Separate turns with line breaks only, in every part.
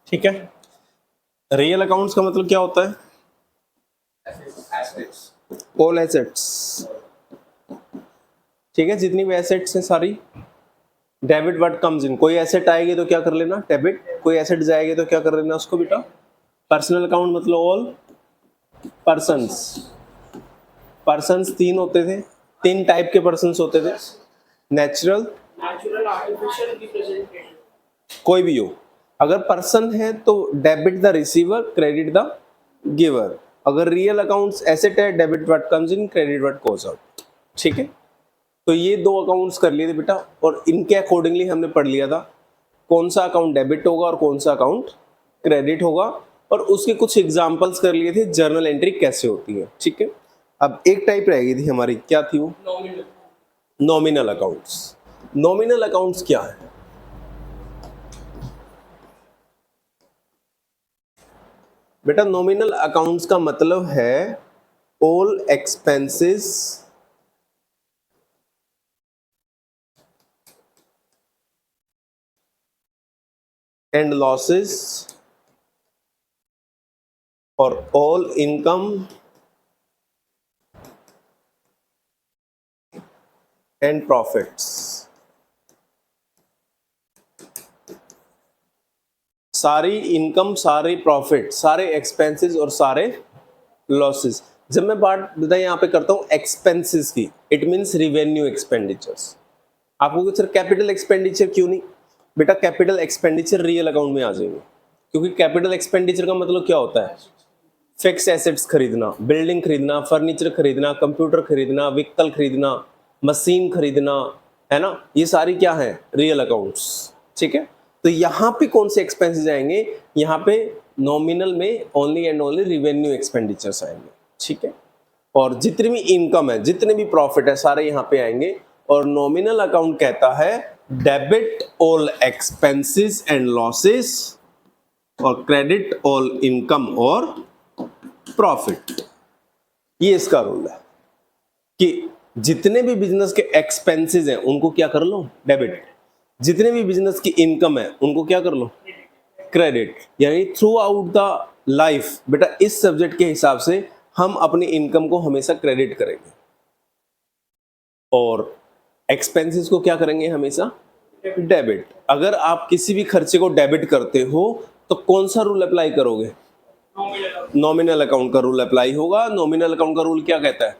ठीक है। Real accounts का मतलब क्या होता है? All assets. ठीक है, जितनी भी एसेट्स हैं सारी। डेबिट व्हाट कम्स इन, कोई एसेट आएगी तो क्या कर लेना? डेबिट। कोई एसेट जाएगी तो क्या कर लेना उसको बेटा? पर्सनल अकाउंट मतलब ऑल पर्सन्स। पर्सन्स तीन होते थे, तीन टाइप के पर्सन्स होते थे। Natural,
artificial, representative.
कोई भी हो। अगर पर्सन है तो debit the receiver, credit the giver. अगर रियल अकाउंट्स एसेट है, debit what comes in, credit what goes out. ठीक है, तो ये दो अकाउंट्स कर लिए थे बेटा, और इनके अकॉर्डिंगली हमने पढ़ लिया था कौन सा अकाउंट डेबिट होगा और कौन सा अकाउंट क्रेडिट होगा, और उसके कुछ एग्जांपल्स कर लिए थे जर्नल एंट्री कैसे होती है। ठीक है, अब एक टाइप रह गई थी हमारी, क्या थी वो? Nominal accounts. नॉमिनल अकाउंट्स क्या है बेटा? नॉमिनल अकाउंट्स का मतलब है ऑल एक्सपेंसेस एंड लॉसेस और ऑल इनकम एंड प्रॉफिट्स। सारी इनकम, सारे प्रॉफिट, सारे एक्सपेंसेस और सारे लॉसेस। जब मैं बात बेटा यहाँ पे करता हूँ एक्सपेंसेस की, इट मीन्स रिवेन्यू एक्सपेंडिचर्स। आपको सर कैपिटल एक्सपेंडिचर क्यों नहीं? बेटा कैपिटल एक्सपेंडिचर रियल अकाउंट में आ जाएंगे, क्योंकि कैपिटल एक्सपेंडिचर का मतलब क्या होता है? फिक्स एसेट्स खरीदना, बिल्डिंग खरीदना, फर्नीचर खरीदना, कंप्यूटर खरीदना, व्हीकल खरीदना, मशीन खरीदना, है ना? ये सारी क्या है? Real accounts. ठीक है, तो यहाँ पे कौन से एक्सपेंसेस आएंगे? यहाँ पे नॉमिनल में only and only revenue expenditures आएंगे। ठीक है, और जितनी भी इनकम है, जितने भी प्रॉफिट है, सारे यहाँ पे आएंगे। और नॉमिनल अकाउंट कहता है debit all expenses and losses और क्रेडिट ऑल इनकम और प्रॉफिट। ये इसका रूल है कि जितने भी बिजनेस के एक्सपेंसेस हैं उनको क्या कर लो? डेबिट। जितने भी बिजनेस की इनकम है उनको क्या कर लो? क्रेडिट। यानी थ्रू आउट द लाइफ बेटा इस सब्जेक्ट के हिसाब से हम अपनी इनकम को हमेशा क्रेडिट करेंगे और एक्सपेंसेस को क्या करेंगे? हमेशा डेबिट। अगर आप किसी भी खर्चे को डेबिट करते हो तो कौन सा रूल अप्लाई करोगे? नॉमिनल अकाउंट का रूल अप्लाई होगा। नॉमिनल अकाउंट का रूल क्या कहता है?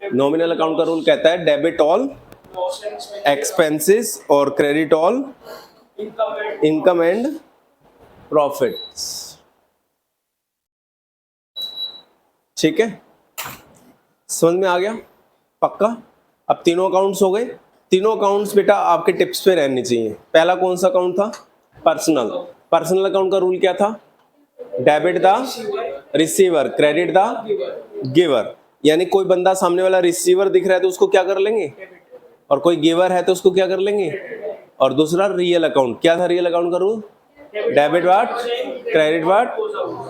नॉमिनल अकाउंट का रूल कहता है डेबिट ऑल एक्सपेंसेस और credit all income and profits. ठीक है, समझ में आ गया? पक्का? अब तीनों अकाउंट्स हो गए। तीनों अकाउंट्स बेटा आपके टिप्स पे रहने चाहिए। पहला कौन सा अकाउंट था? पर्सनल। पर्सनल अकाउंट का रूल क्या था? Debit the receiver, credit the giver. यानी कोई बंदा सामने वाला रिसीवर दिख रहा है तो उसको क्या कर लेंगे, और कोई गिवर है तो उसको क्या कर लेंगे। और दूसरा रियल अकाउंट, क्या था रियल अकाउंट का रूल? डेबिट वाट, क्रेडिट वाट।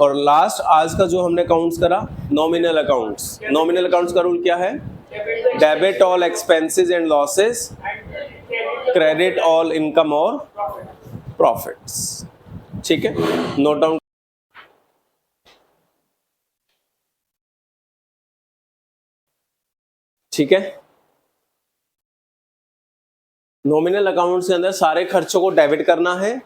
और लास्ट आज का जो हमने अकाउंट्स करा नॉमिनल अकाउंट्स। नॉमिनल अकाउंट्स का रूल क्या है? Debit all expenses and losses, credit all income और प्रॉफिट्स। ठीक है, नोट डाउन। ठीक है, नॉमिनल अकाउंट के अंदर सारे खर्चों को डेबिट करना है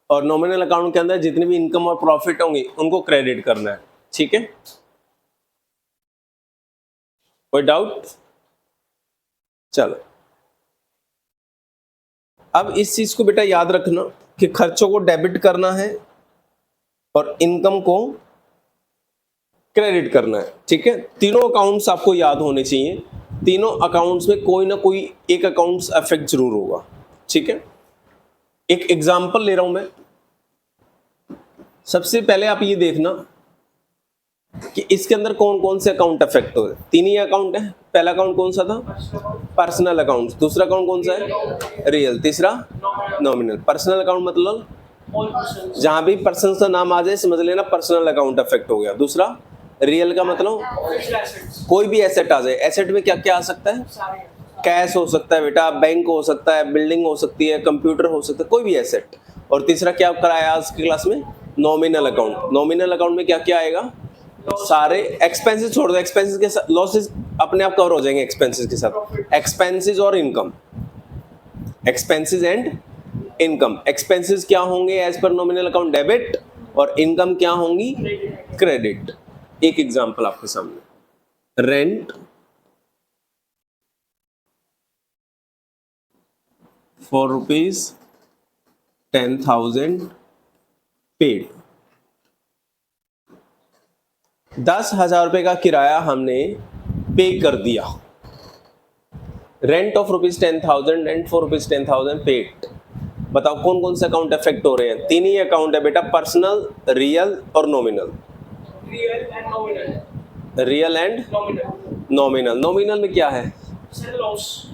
और नॉमिनल अकाउंट के अंदर जितनी भी इनकम और प्रॉफिट होंगी उनको क्रेडिट करना है। ठीक है, कोई डाउट? चलो, अब इस चीज को बेटा याद रखना कि खर्चों को डेबिट करना है और इनकम को क्रेडिट करना है। ठीक है, तीनों अकाउंट्स आपको याद होने चाहिए। तीनों अकाउंट्स में कोई ना कोई एक अकाउंट्स अफेक्ट जरूर होगा। ठीक है, एक एग्जांपल ले रहा हूं मैं। सबसे पहले आप ये देखना कि इसके अंदर कौन कौन से अकाउंट अफेक्ट हो रहे हैं। तीन ही अकाउंट है। पहला अकाउंट कौन सा था? Personal account. दूसरा अकाउंट कौन सा है? रियल। तीसरा नॉमिनल। पर्सनल अकाउंट मतलब जहां भी पर्सन का नाम आ जाए समझ लेना पर्सनल अकाउंट अफेक्ट हो गया। दूसरा रियल का मतलब कोई भी एसेट आ जाए। एसेट में क्या क्या आ सकता है? कैश हो सकता है बेटा, बैंक हो सकता है, बिल्डिंग हो सकती है, कंप्यूटर हो सकता है, कोई भी एसेट। और तीसरा क्या कराया आज की क्लास में? नॉमिनल अकाउंट, नॉमिनल अकाउंट में क्या क्या आएगा, सारे एक्सपेंसेस छोड़ दो, एक्सपेंसेस के साथ लॉसेस अपने आप कवर हो जाएंगे एक्सपेंसेस के साथ, एक्सपेंसेस और income, expenses and income. Expenses क्या होंगे as per nominal account, debit, और इनकम क्या होंगी, क्रेडिट। एक एग्जांपल आपके सामने, रेंट फॉर ₹10,000 पेड, 10,000 रुपए का किराया हमने पे कर दिया, rent of ₹10,000 and for ₹10,000 paid. बताओ कौन कौन से अकाउंट अफेक्ट हो रहे हैं, तीन ही अकाउंट है बेटा, पर्सनल, रियल और nominal.
Real and nominal.
Real and
nominal.
Nominal, nominal में क्या है,
सर लॉस,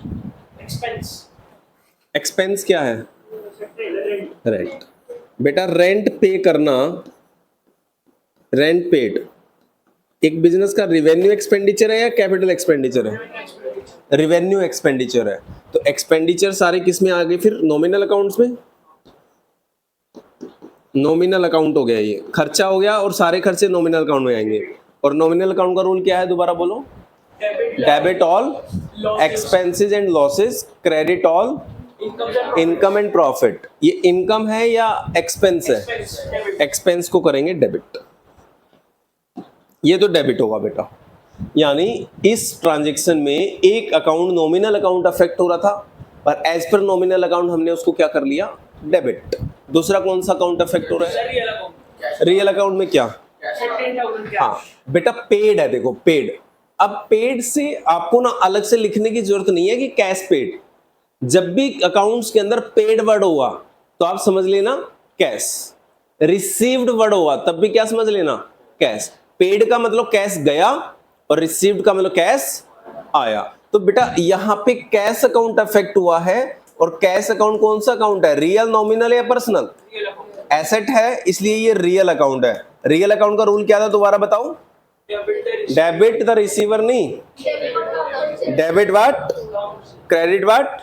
एक्सपेंस,
एक्सपेंस क्या है,
रेंट।
रेंट। बेटा रेंट पे करना, रेंट पेड एक बिजनेस का रिवेन्यू एक्सपेंडिचर है या कैपिटल एक्सपेंडिचर है, रिवेन्यू एक्सपेंडिचर है। तो एक्सपेंडिचर सारे किस में आ गए फिर, नॉमिनल अकाउंट्स में, नॉमिनल अकाउंट हो गया, ये खर्चा हो गया और सारे खर्चे नॉमिनल अकाउंट में आएंगे। और नॉमिनल अकाउंट का रूल क्या है, दोबारा बोलो, debit all expenses and losses, credit all income and profit. ये इनकम है या एक्सपेंस है, एक्सपेंस को करेंगे डेबिट, ये तो डेबिट होगा बेटा। यानी इस ट्रांजैक्शन में एक अकाउंट नॉमिनल अकाउंट अफेक्ट हो रहा था, पर एज पर नॉमिनल अकाउंट हमने उसको क्या कर लिया, डेबिट। दूसरा कौन सा अकाउंट अफेक्ट हो रहा है,
रियल अकाउंट।
रियल अकाउंट में क्या,
10,000
हाँ बेटा पेड है, देखो पेड। अब पेड से आपको ना अलग से लिखने की जरूरत नहीं है कि कैश पेड, जब भी अकाउंट्स के अंदर पेड वर्ड हुआ तो आप समझ लेना कैश, रिसीव्ड वर्ड हुआ तब भी क्या समझ लेना, कैश। पेड का मतलब कैश गया और रिसीव्ड का मतलब कैश आया। तो बेटा यहां पे कैश अकाउंट अफेक्ट हुआ है, और कैश अकाउंट कौन सा अकाउंट है, रियल, नॉमिनल या पर्सनल,
रियल अकाउंट।
एसेट है इसलिए ये रियल अकाउंट है। रियल अकाउंट का रूल क्या था, दोबारा बताओ, डेबिट द रिसीवर, नहीं डेबिट व्हाट, क्रेडिट व्हाट,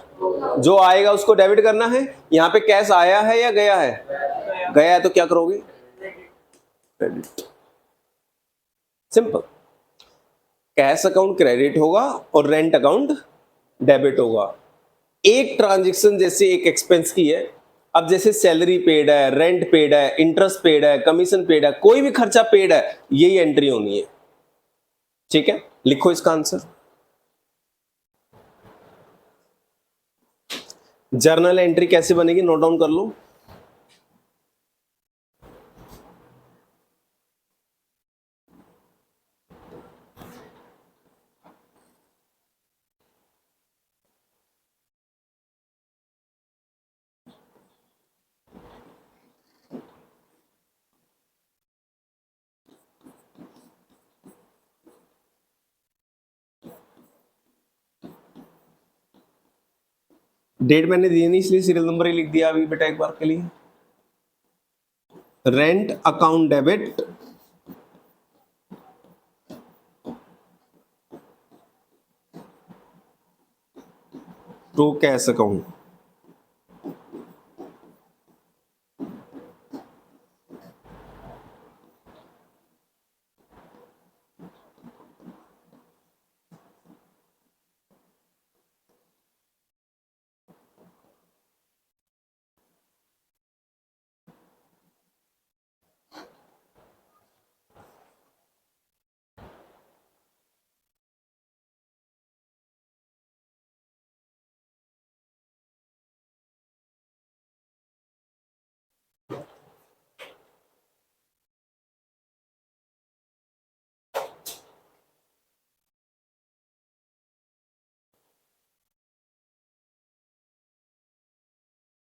जो आएगा उसको डेबिट करना है। यहां पे कैश आया है या गया है, गया है तो क्या करोगे, credit, simple. Cash account credit होगा और रेंट अकाउंट डेबिट होगा। एक ट्रांजैक्शन जैसे एक एक्सपेंस की है, अब जैसे सैलरी पेड है, रेंट पेड है, इंटरेस्ट पेड है, कमीशन पेड है, कोई भी खर्चा पेड है, यही एंट्री होनी है, ठीक है। लिखो इसका आंसर, जर्नल एंट्री कैसे बनेगी, नोट डाउन कर लो। डेट मैंने दी नहीं इसलिए सीरियल नंबर ही लिख दिया अभी बेटा एक बार के लिए। Rent account debit to cash account,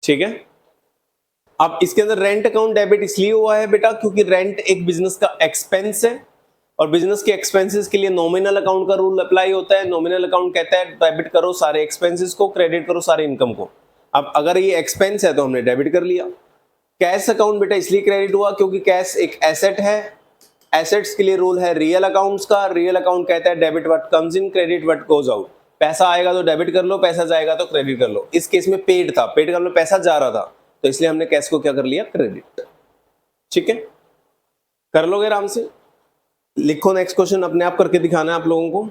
ठीक है। अब इसके अंदर रेंट अकाउंट डेबिट इसलिए हुआ है बेटा क्योंकि रेंट एक बिजनेस का एक्सपेंस है, और बिजनेस के एक्सपेंसेस के लिए नॉमिनल अकाउंट का रूल अप्लाई होता है। नॉमिनल अकाउंट कहता है डेबिट करो सारे एक्सपेंसेस को, क्रेडिट करो सारे इनकम को। अब अगर ये एक्सपेंस है तो हमने डेबिट कर लिया। कैश अकाउंट बेटा इसलिए क्रेडिट हुआ क्योंकि कैश एक एसेट है, एसेट्स के लिए रूल है रियल अकाउंट्स का। रियल अकाउंट कहता है debit what comes in, credit what goes out. पैसा आएगा तो डेबिट कर लो, पैसा जाएगा तो क्रेडिट कर लो। इस केस में पेड था, पेड का मतलब पैसा जा रहा था, तो इसलिए हमने कैश को क्या कर लिया, क्रेडिट। ठीक है, कर लोगे आराम से। लिखो नेक्स्ट क्वेश्चन, अपने आप करके दिखाना है आप लोगों को।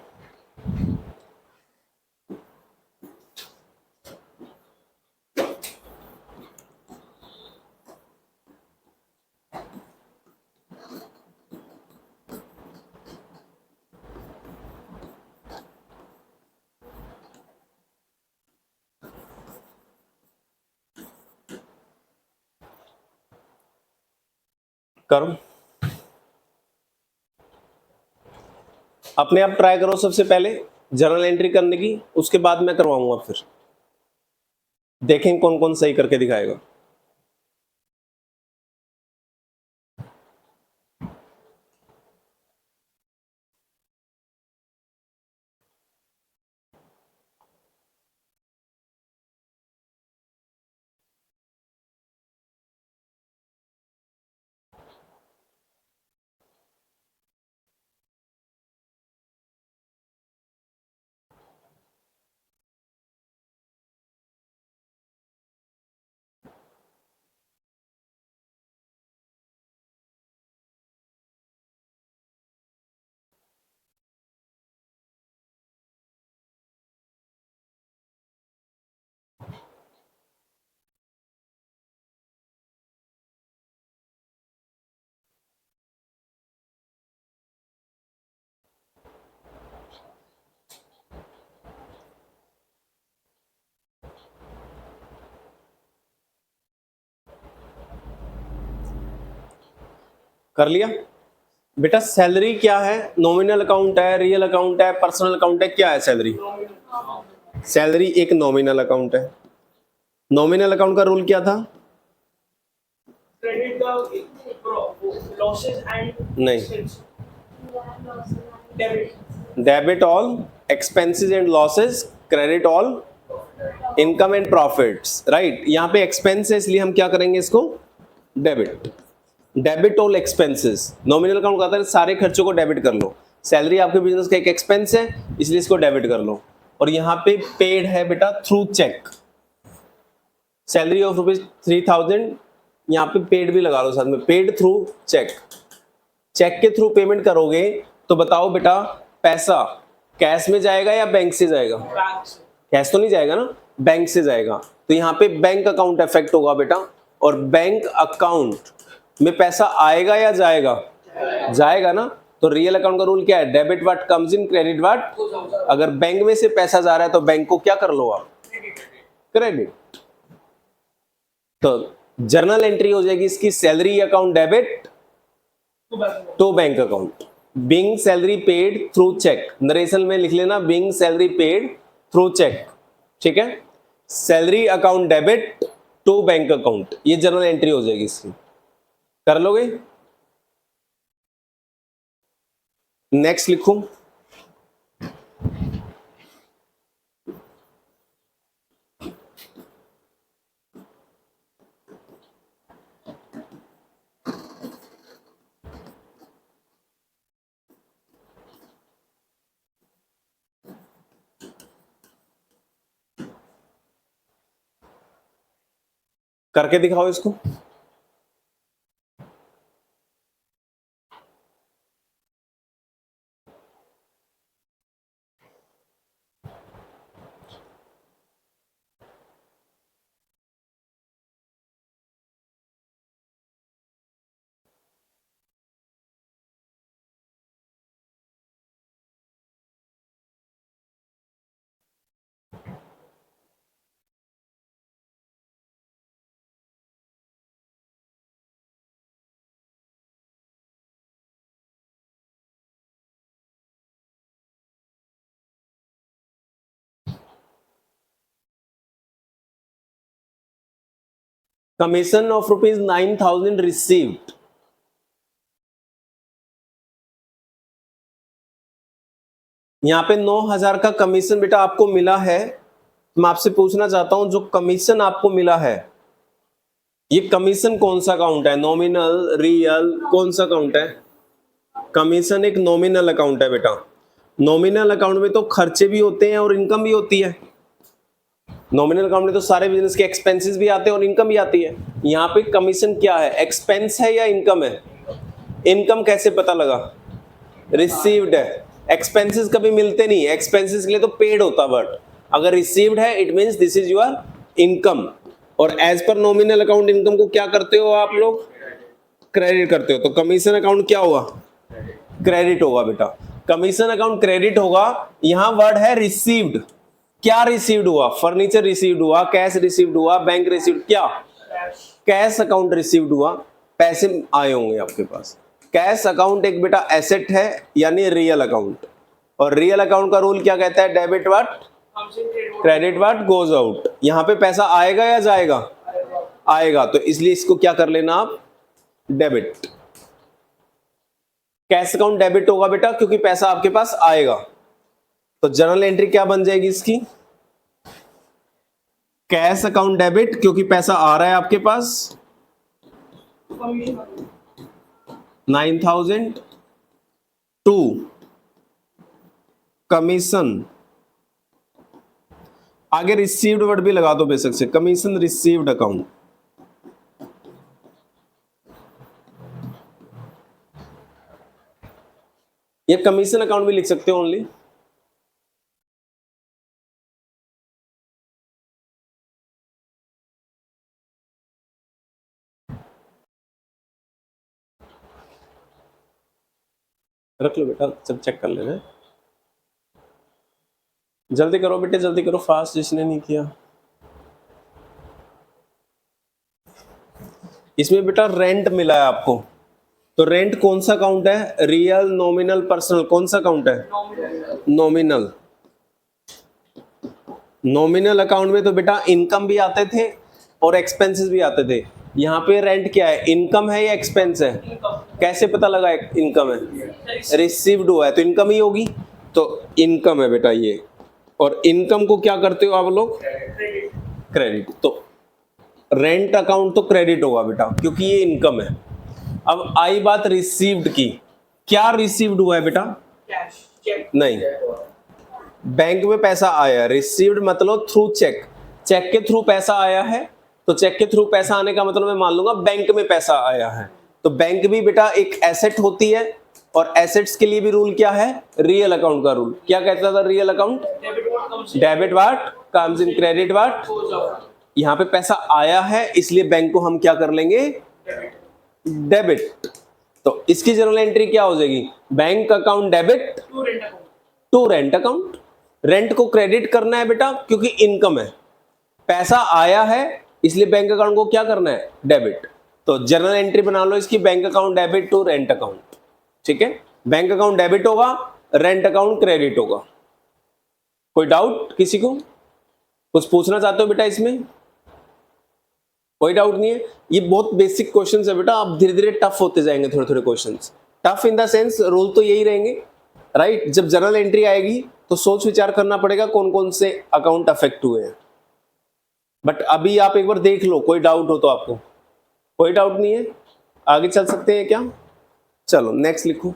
करो, अपने आप ट्राई करो सबसे पहले जर्नल एंट्री करने की, उसके बाद मैं करवाऊंगा, फिर देखें कौन कौन सही करके दिखाएगा। कर लिया बेटा? सैलरी क्या है? नॉमिनल अकाउंट है, रियल अकाउंट है, पर्सनल अकाउंट है, क्या है सैलरी? सैलरी एक नॉमिनल अकाउंट है। नॉमिनल अकाउंट का रूल क्या था?
क्रेडिट द लॉसेस एंड
नहीं,
debit
debit all expenses and losses, credit all income and profits, right. यहाँ पे एक्सपेंस है इसलिए हम क्या करेंगे इसको? Debit. Debit all expenses, nominal account कहता है सारे खर्चों को डेबिट कर लो। सैलरी आपके बिजनेस का एक एक्सपेंस है इसलिए इसको डेबिट कर लो। और यहाँ पे पेड है बेटा थ्रू चेक, सैलरी ऑफ ₹3000, यहाँ पे पेड भी लगा लो साथ में, पेड थ्रू चेक। चेक के थ्रू पेमेंट करोगे तो बताओ बेटा पैसा कैश में जाएगा या बैंक से जाएगा? कैश तो नहीं जाएगा ना, बैंक से जाएगा। तो यहाँ पे बैंक अकाउंट इफेक्ट होगा बेटा, और बैंक अकाउंट में पैसा आएगा या जाएगा? जाएगा ना। तो रियल अकाउंट का रूल क्या है? Debit what comes in, credit what. अगर बैंक में से पैसा जा रहा है तो बैंक को क्या कर लो आप? क्रेडिट। तो जर्नल एंट्री हो जाएगी इसकी, salary account debit to bank account, being salary paid through cheque. Narration में लिख लेना being salary paid through cheque, ठीक है। Salary account debit to bank account, ये जर्नल एंट्री हो जाएगी इसकी। कर लोगे? नेक्स्ट लिखो। करके दिखाओ इसको। कमीशन ऑफ ₹9,000 रिसीव्ड, यहाँ पे 9,000 का कमीशन बेटा आपको मिला है। मैं आपसे पूछना चाहता हूं जो कमीशन आपको मिला है, ये कमीशन कौन सा अकाउंट है? नॉमिनल, रियल, कौन सा अकाउंट है? कमीशन एक नॉमिनल अकाउंट है बेटा। नॉमिनल अकाउंट में तो खर्चे भी होते हैं और इनकम भी होती है। नॉमिनल अकाउंट में तो सारे बिजनेस के एक्सपेंसेस भी आते हैं और इनकम भी आती है। यहाँ पे कमीशन क्या है, एक्सपेंस है या इनकम है? इनकम कैसे पता लगा? रिसीव्ड है। एक्सपेंसेस कभी मिलते नहीं है, एक्सपेंसेस के लिए तो पेड होता, बट अगर रिसीव्ड है it means this is your income. और as per nominal account income को क्या करते हो आप लोग? क्रेडिट करते हो। तो कमीशन अकाउंट क्या होगा? क्रेडिट होगा बेटा। कमीशन अकाउंट क्रेडिट होगा। यहां वर्ड है रिसीव्ड। क्या रिसीव्ड हुआ? फर्नीचर रिसीव्ड हुआ, कैश रिसीव्ड हुआ, बैंक रिसीव्ड, क्या? कैश अकाउंट रिसीव्ड हुआ, पैसे आए होंगे आपके पास। कैश अकाउंट एक बेटा एसेट है, यानी रियल अकाउंट। और रियल अकाउंट का रूल क्या कहता है? Debit what, credit what goes out. यहां पे पैसा आएगा या जाएगा? आएगा, तो इसलिए इसको क्या कर लेना आप? डेबिट। कैश अकाउंट डेबिट होगा बेटा क्योंकि पैसा आपके पास आएगा। तो जर्नल एंट्री क्या बन जाएगी इसकी? कैश अकाउंट डेबिट क्योंकि पैसा आ रहा है आपके पास 9,000 टू कमीशन। आगे रिसीव्ड वर्ड भी लगा दो बेशक से, कमीशन रिसीव्ड अकाउंट। ये कमीशन अकाउंट भी लिख सकते हो ओनली। रख लो बेटा, सब चेक कर लेना। जल्दी करो बेटे, जल्दी करो, फास्ट जिसने नहीं किया। इसमें बेटा रेंट मिला है आपको, तो रेंट कौन सा अकाउंट है? रियल, नॉमिनल, पर्सनल, कौन सा अकाउंट है? नॉमिनल। नॉमिनल अकाउंट में तो बेटा इनकम भी आते थे और एक्सपेंसेस भी आते थे। यहाँ पे रेंट क्या है? इनकम है या एक्सपेंस है? कैसे पता लगा इनकम है? रिसीव्ड हुआ है तो इनकम ही होगी, तो इनकम है बेटा ये। और इनकम को क्या करते हो आप लोग? क्रेडिट। तो रेंट अकाउंट तो क्रेडिट होगा बेटा क्योंकि ये इनकम है। अब आई बात रिसीव्ड की। क्या रिसीव्ड हुआ है बेटा? नहीं, बैंक में पैसा आया। रिसीव्ड मतलब थ्रू चेक। चेक के थ्रू पैसा आया है, तो चेक के थ्रू पैसा आने का मतलब मैं मान लूंगा बैंक में पैसा आया है। तो बैंक भी बेटा एक एसेट होती है, और एसेट्स के लिए भी रूल क्या है? रियल अकाउंट का रूल। क्या कहता था real account? Debit what comes in, credit what. यहां पे पैसा आया है इसलिए बैंक को हम क्या कर लेंगे? डेबिट। तो इसकी जर्नल एंट्री क्या हो जाएगी? Bank account debit to rent account. Rent को क्रेडिट करना है बेटा क्योंकि इनकम है। पैसा आया है इसलिए बैंक अकाउंट को क्या करना है? डेबिट। तो जर्नल एंट्री बना लो इसकी, bank account debit to rent account. ठीक है, बैंक अकाउंट डेबिट होगा, रेंट अकाउंट क्रेडिट होगा। कोई डाउट किसी को? कुछ पूछना चाहते हो बेटा इसमें? कोई डाउट नहीं है। ये बहुत बेसिक क्वेश्चंस है बेटा, अब धीरे धीरे टफ होते जाएंगे थोड़े थोड़े questions. Tough in the sense rule तो यही रहेंगे, राइट? जब जर्नल एंट्री आएगी तो सोच विचार करना पड़ेगा कौन कौन से अकाउंट अफेक्ट हुए हैं। बट अभी आप एक बार देख लो, कोई डाउट हो तो आपको। कोई डाउट नहीं है, आगे चल सकते हैं क्या? चलो नेक्स्ट लिखो।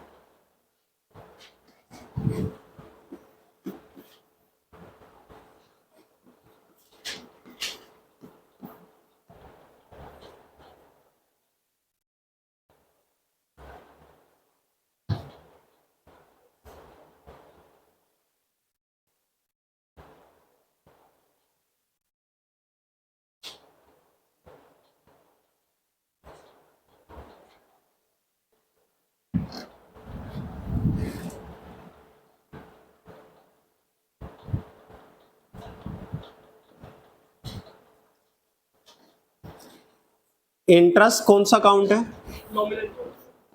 इंटरेस्ट कौन सा अकाउंट है?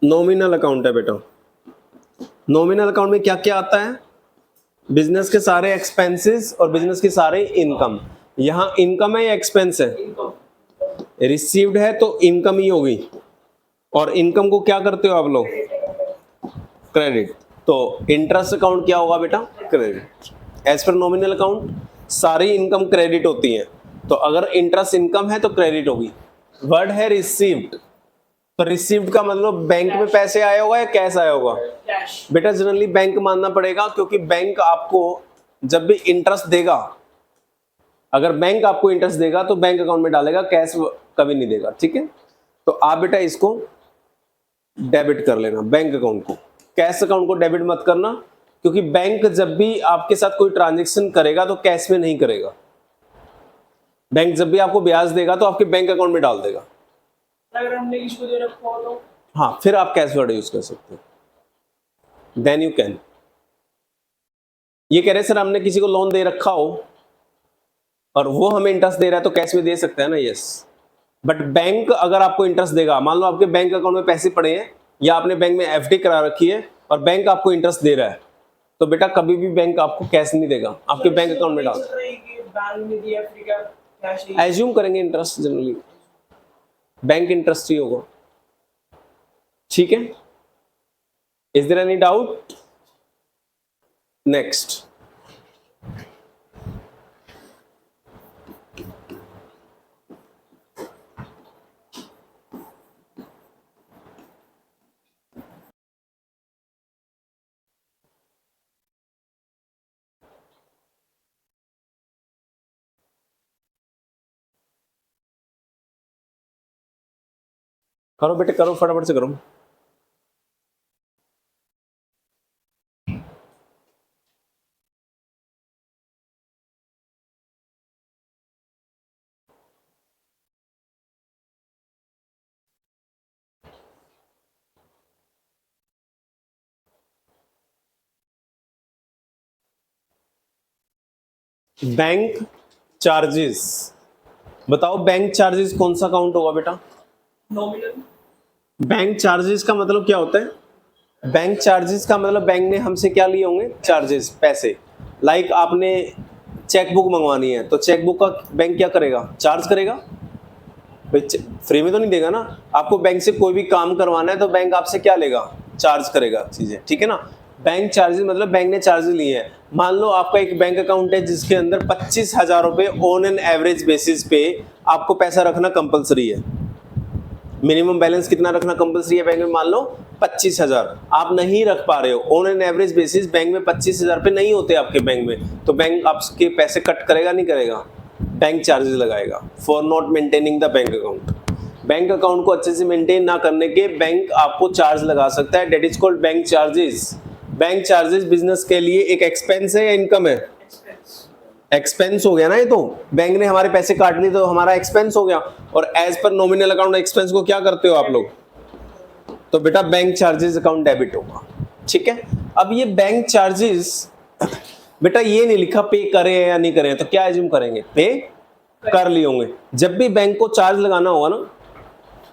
नॉमिनल अकाउंट है बेटा। नॉमिनल अकाउंट में क्या क्या आता है? बिजनेस के सारे एक्सपेंसेस और बिजनेस के सारे इनकम। यहां इनकम है या एक्सपेंस है? रिसीव्ड है तो इनकम ही होगी। और इनकम को क्या करते हो आप लोग? क्रेडिट। तो इंटरेस्ट अकाउंट क्या होगा बेटा? Credit. As per nominal account सारी इनकम क्रेडिट होती है, तो अगर इंटरेस्ट इनकम है तो क्रेडिट होगी। वर्ड है रिसीव्ड, तो रिसीव्ड का मतलब बैंक में पैसे आया होगा या कैश आया होगा? बेटा जनरली बैंक मानना पड़ेगा क्योंकि बैंक आपको जब भी इंटरेस्ट देगा अगर बैंक आपको इंटरेस्ट देगा तो बैंक अकाउंट में डालेगा, कैश कभी नहीं देगा, ठीक है। तो आप बेटा इसको डेबिट कर लेना, बैंक अकाउंट को। कैश अकाउंट को डेबिट मत करना, क्योंकि बैंक जब भी आपके साथ कोई ट्रांजेक्शन करेगा तो कैश में नहीं करेगा। बैंक जब भी आपको ब्याज देगा तो आपके बैंक अकाउंट में डाल देगा।
अगर हमने किसी दे रखा हो तो
हाँ, फिर आप कैश वर्ड यूज कर सकते हो, देन यू कैन। ये कह रहे सर हमने किसी को लोन दे रखा हो और वो हमें इंटरेस्ट दे रहा है तो कैश में दे सकते हैं ना, यस। बट बैंक अगर आपको इंटरेस्ट देगा, मान लो आपके बैंक अकाउंट में पैसे पड़े हैं या आपने बैंक में एफडी करा रखी है और बैंक आपको इंटरेस्ट दे रहा है, तो बेटा कभी भी बैंक आपको कैश नहीं देगा, आपके बैंक अकाउंट में डाल।
बैंक में दिया एफडी का कैश
एज्यूम करेंगे इंटरेस्ट, जनरली बैंक इंटरेस्ट ही होगा, ठीक है। Is there any doubt? Next, करो बेटे करो, फटाफट से करो। बैंक चार्जेस, बताओ बैंक चार्जेस कौन सा अकाउंट होगा बेटा?
नॉमिनल।
बैंक चार्जेस का मतलब क्या होता है? बैंक चार्जेस का मतलब बैंक ने हमसे क्या लिए होंगे? चार्जेस, पैसे। लाइक आपने चेकबुक मंगवानी है तो चेकबुक का बैंक क्या करेगा? चार्ज करेगा। फ्री में तो नहीं देगा ना। आपको बैंक से कोई भी काम करवाना है तो बैंक आपसे क्या लेगा? चार्ज करेगा चीजें, ठीक है ना। बैंक चार्जेस मतलब बैंक ने चार्जेस लिए हैं। मान लो आपका एक बैंक अकाउंट है जिसके अंदर 25,000 रुपए ऑन एन एवरेज बेसिस पे आपको पैसा रखना कंपलसरी है। मिनिमम बैलेंस कितना रखना कंपलसरी है बैंक में? मान लो 25,000। आप नहीं रख पा रहे हो on an average basis, bank में 25,000 पे नहीं होते आपके बैंक में, तो बैंक आपके पैसे कट करेगा नहीं करेगा? बैंक चार्जेस लगाएगा for not maintaining the bank account. Bank account को अच्छे से मेंटेन ना करने के बैंक आपको चार्ज लगा सकता है, that is called bank charges. Bank charges business के लिए एक एक्सपेंस है या इनकम है? एक्सपेंस हो गया ना। ये तो बैंक ने हमारे पैसे काट लिए तो हमारा एक्सपेंस हो गया, और as per nominal account expense को क्या करते हो आप लोग? तो बेटा बैंक चार्जेस अकाउंट डेबिट होगा, ठीक है। अब ये बैंक चार्जेस बेटा ये नहीं लिखा पे करें या नहीं करें, तो क्या एज्यूम करेंगे? पे कर लिए होंगे। जब भी बैंक को चार्ज लगाना होगा ना,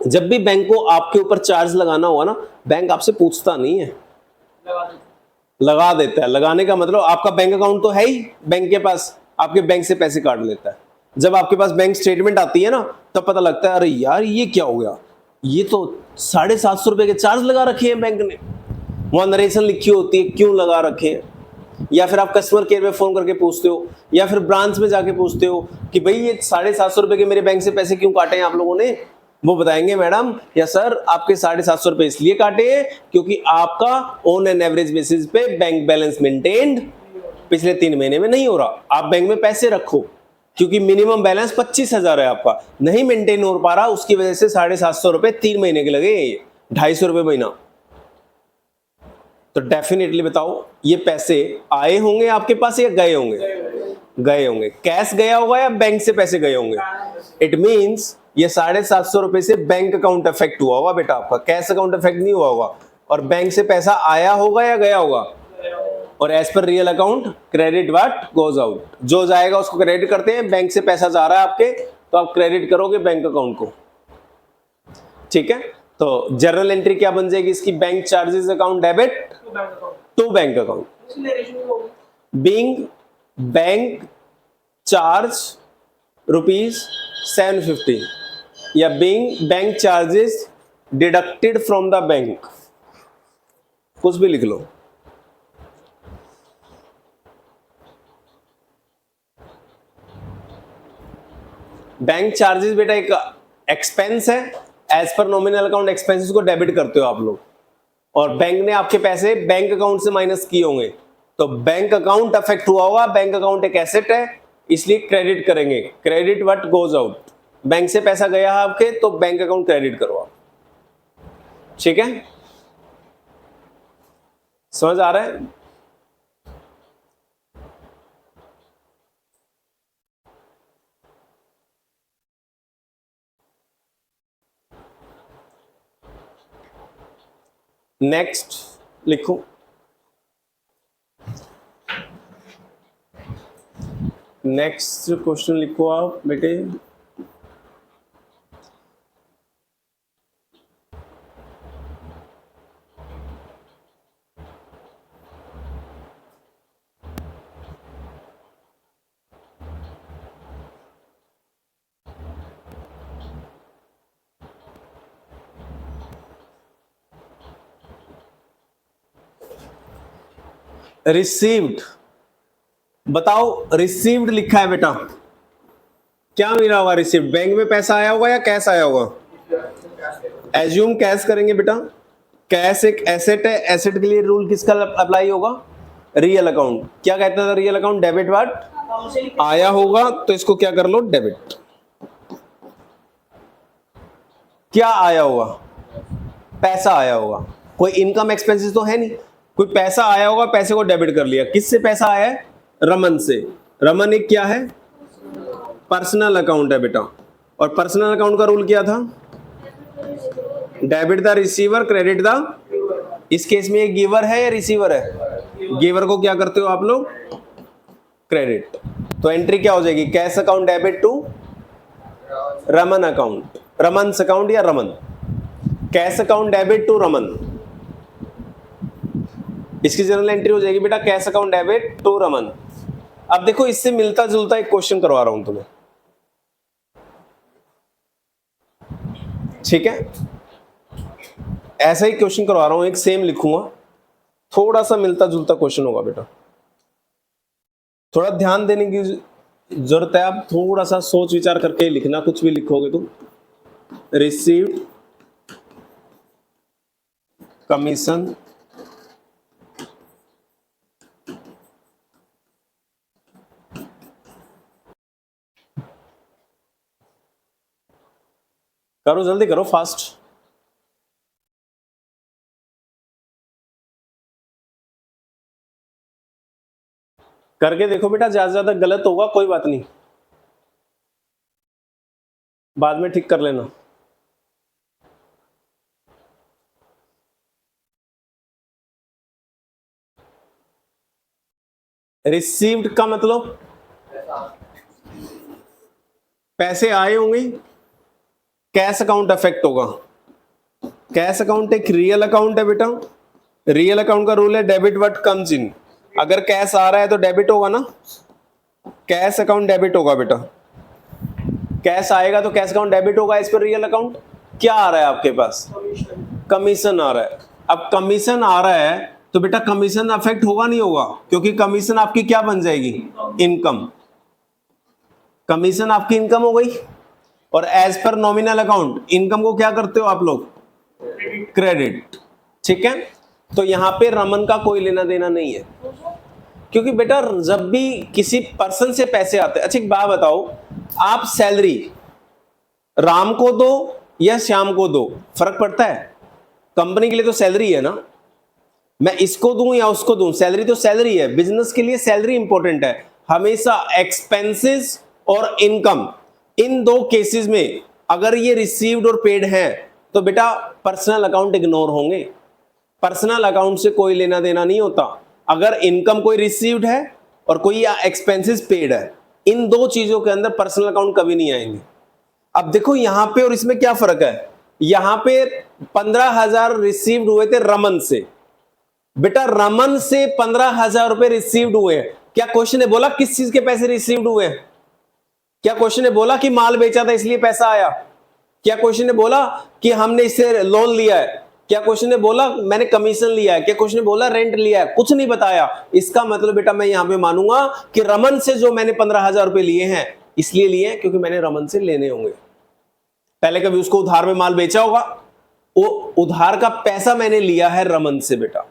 जब भी बैंक को आपके ऊपर चार्ज लगाना होगा ना, बैंक आपसे पूछता नहीं है, लगा देता है। लगाने का मतलब आपका बैंक अकाउंट तो है ही बैंक के पास, आपके बैंक से पैसे काट लेता है। जब आपके पास बैंक स्टेटमेंट आती है ना, तब पता लगता है अरे यार ये क्या हो गया, ये तो 750 रुपए के चार्ज लगा रखे हैं बैंक ने। वहां नरेशन लिखी होती है क्यों लगा रखे हैं, या फिर आप कस्टमर केयर में फोन करके पूछते हो, या फिर ब्रांच में जाके पूछते हो कि भाई ये 750 रुपए के मेरे बैंक से पैसे क्यों काटे हैं आप लोगों ने। वो बताएंगे मैडम या सर आपके 750 रुपए इसलिए काटे हैं क्योंकि आपका ऑन एन एवरेज बेसिस पे बैंक बैलेंस मेंटेन्ड पिछले 3 महीने में नहीं हो रहा। आप बैंक में पैसे रखो, क्योंकि मिनिमम बैलेंस 25,000 है आपका, नहीं मेंटेन हो पा रहा, उसकी वजह से 750 रुपए 3 महीने के लगे, 250 रुपए महीना। तो डेफिनेटली बताओ ये पैसे आए होंगे आपके पास या गए होंगे? गए होंगे। कैश गया होगा या बैंक से पैसे गए होंगे? इट मींस ये 750 रुपए से बैंक अकाउंट अफेक्ट हुआ होगा बेटा, आपका कैश अकाउंट अफेक्ट नहीं हुआ होगा। और बैंक से पैसा आया होगा या गया होगा? और as per real account credit what goes out, जो जाएगा उसको क्रेडिट करते हैं। बैंक से पैसा जा रहा है आपके, तो आप क्रेडिट करोगे बैंक अकाउंट को, ठीक है। तो जर्नल एंट्री क्या बन जाएगी इसकी? Bank charges account debit to bank account, being bank charge ₹750 या being bank charges deducted from the bank, कुछ भी लिख लो। बैंक चार्जेस बेटा एक एक्सपेंस है, as per nominal account expenses को डेबिट करते हो आप लोग, और बैंक ने आपके पैसे बैंक अकाउंट से माइनस किए होंगे, तो बैंक अकाउंट अफेक्ट हुआ होगा। बैंक अकाउंट एक एसेट है, इसलिए क्रेडिट करेंगे। Credit what goes out, bank से पैसा गया है आपके तो बैंक अकाउंट क्रेडिट करो आप। ठीक है, समझ आ रहा है? नेक्स्ट लिखो, नेक्स्ट क्वेश्चन लिखो आप बेटे। रिसीव्ड, बताओ रिसीव्ड लिखा है बेटा, क्या मिला होगा? रिसीव्ड, बैंक में पैसा आया होगा या कैश आया होगा? एज्यूम कैश करेंगे बेटा। कैश एक एसेट है, एसेट के लिए रूल किसका अप्लाई होगा? Real account. क्या कहता था रियल अकाउंट? डेबिट व्हाट आया होगा तो इसको क्या कर लो? डेबिट। क्या आया होगा? पैसा आया होगा। कोई इनकम एक्सपेंसेस तो है नहीं, कोई पैसा आया होगा, पैसे को डेबिट कर लिया। किससे पैसा आया है? रमन से। रमन एक क्या है? पर्सनल अकाउंट है बेटा, और पर्सनल अकाउंट का रूल क्या था? Debit the receiver, credit the, इस केस में ये गिवर है या रिसीवर है? गिवर को क्या करते हो आप लोग? क्रेडिट। तो एंट्री क्या हो जाएगी? Cash account debit to Raman account, Raman account या Raman, cash account debit to Raman. इसकी जनरल एंट्री हो जाएगी बेटा cash account debit to Raman. अब देखो इससे मिलता जुलता एक क्वेश्चन करवा रहा हूं तुम्हें, ठीक है? ऐसा ही क्वेश्चन करवा रहा हूं, एक सेम लिखूंगा, थोड़ा सा मिलता जुलता क्वेश्चन होगा बेटा, थोड़ा ध्यान देने की जरूरत है। आप थोड़ा सा सोच विचार करके लिखना, कुछ भी लिखोगे तो। रिसीव्ड कमीशन करो, जल्दी करो, फास्ट। करके देखो बेटा, ज्यादा से ज्यादा गलत होगा कोई बात नहीं, बाद में ठीक कर लेना। रिसीव्ड का मतलब पैसे आए होंगे, कैश अकाउंट अफेक्ट होगा। कैश अकाउंट एक रियल अकाउंट है बेटा, रियल अकाउंट का रूल है डेबिट व्हाट कम्स इन। अगर कैश आ रहा है तो डेबिट होगा ना, कैश अकाउंट डेबिट होगा बेटा। कैश आएगा तो कैश अकाउंट डेबिट होगा, इस पर रियल अकाउंट। क्या आ रहा है आपके पास? कमीशन आ रहा है। अब कमीशन आ रहा है तो बेटा कमीशन अफेक्ट होगा नहीं होगा? क्योंकि कमीशन आपकी क्या बन जाएगी? इनकम। कमीशन आपकी इनकम हो गई, और as per nominal account income को क्या करते हो आप लोग? क्रेडिट। ठीक है, तो यहां पे रमन का कोई लेना देना नहीं है, क्योंकि बेटा जब भी किसी पर्सन से पैसे आते हैं, अच्छा एक बात बताओ, आप सैलरी राम को दो या श्याम को दो, फर्क पड़ता है? कंपनी के लिए तो सैलरी है ना, मैं इसको दूं या उसको दूं, सैलरी तो सैलरी है। बिजनेस के लिए सैलरी इंपॉर्टेंट है हमेशा। एक्सपेंसेस और इनकम, इन दो केसेस में अगर ये रिसीव्ड और पेड है तो बेटा पर्सनल अकाउंट इग्नोर होंगे। पर्सनल अकाउंट से कोई लेना देना नहीं होता। अगर इनकम कोई रिसीव्ड है और कोई एक्सपेंसेस पेड है, इन दो चीजों के अंदर पर्सनल अकाउंट कभी नहीं आएंगे। अब देखो यहां पे और इसमें क्या फर्क है? यहां पे 15,000 रिसीव्ड हुए थे रमन से, बेटा रमन से 15,000 रुपए रिसीव्ड हुए। क्या क्वेश्चन ने बोला किस चीज के पैसे रिसीव्ड हुए? क्या क्वेश्चन ने बोला कि माल बेचा था इसलिए पैसा आया? क्या क्वेश्चन ने बोला कि हमने इससे लोन लिया है? क्या क्वेश्चन ने बोला मैंने कमीशन लिया है? क्या क्वेश्चन ने बोला रेंट लिया है? कुछ नहीं बताया। इसका मतलब बेटा मैं यहां पे मानूंगा कि रमन से जो मैंने 15,000 रुपए लिए हैं, इसलिए लिए हैं क्योंकि मैंने रमन से लेने होंगे। पहले कभी उसको उधार में माल बेचा होगा, वो उधार का पैसा मैंने लिया है रमन से बेटा।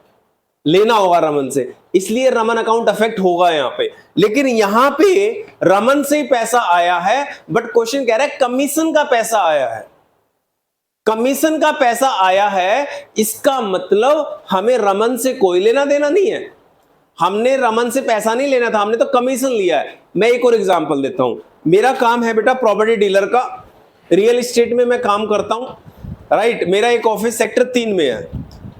लेना होगा रमन से, इसलिए रमन अकाउंट अफेक्ट होगा यहाँ पे। लेकिन यहाँ पे रमन से ही पैसा आया है, बट क्वेश्चन कह रहा है कमीशन का पैसा आया है, कमीशन का पैसा आया है, इसका मतलब हमें रमन से कोई लेना देना नहीं है, हमने रमन से पैसा नहीं लेना था, हमने तो कमीशन लिया है। मैं एक और एग्जांपल देता हूं, मेरा काम है बेटा प्रॉपर्टी डीलर का, रियल एस्टेट में मैं काम करता हूं, राइट। मेरा एक ऑफिस सेक्टर 3 में है।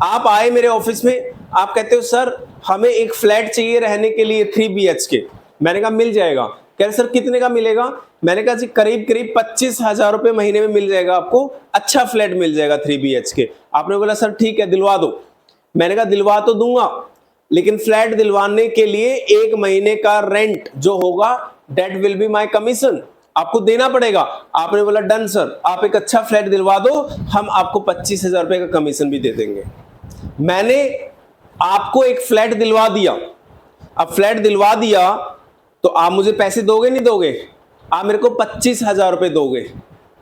आप आए मेरे ऑफिस में, आप कहते हो सर हमें एक फ्लैट चाहिए रहने के लिए 3 BHK। मैंने कहा मिल जाएगा। कह रहे सर कितने का मिलेगा? मैंने कहा जी करीब करीब 25,000 रुपए महीने में मिल जाएगा आपको, अच्छा फ्लैट मिल जाएगा 3 BHK। आपने बोला सर ठीक है दिलवा दो। मैंने कहा दिलवा तो दूंगा, लेकिन फ्लैट दिलवाने के लिए 1 महीने का रेंट जो होगा that will be my commission, आपको देना पड़ेगा। आपने बोला डन सर, आप एक अच्छा फ्लैट दिलवा दो, हम आपको 25,000 रुपए का कमीशन भी दे देंगे। मैंने आपको एक फ्लैट दिलवा दिया, अब फ्लैट दिलवा दिया तो आप मुझे पैसे दोगे नहीं दोगे? आप मेरे को 25,000 रुपए दोगे।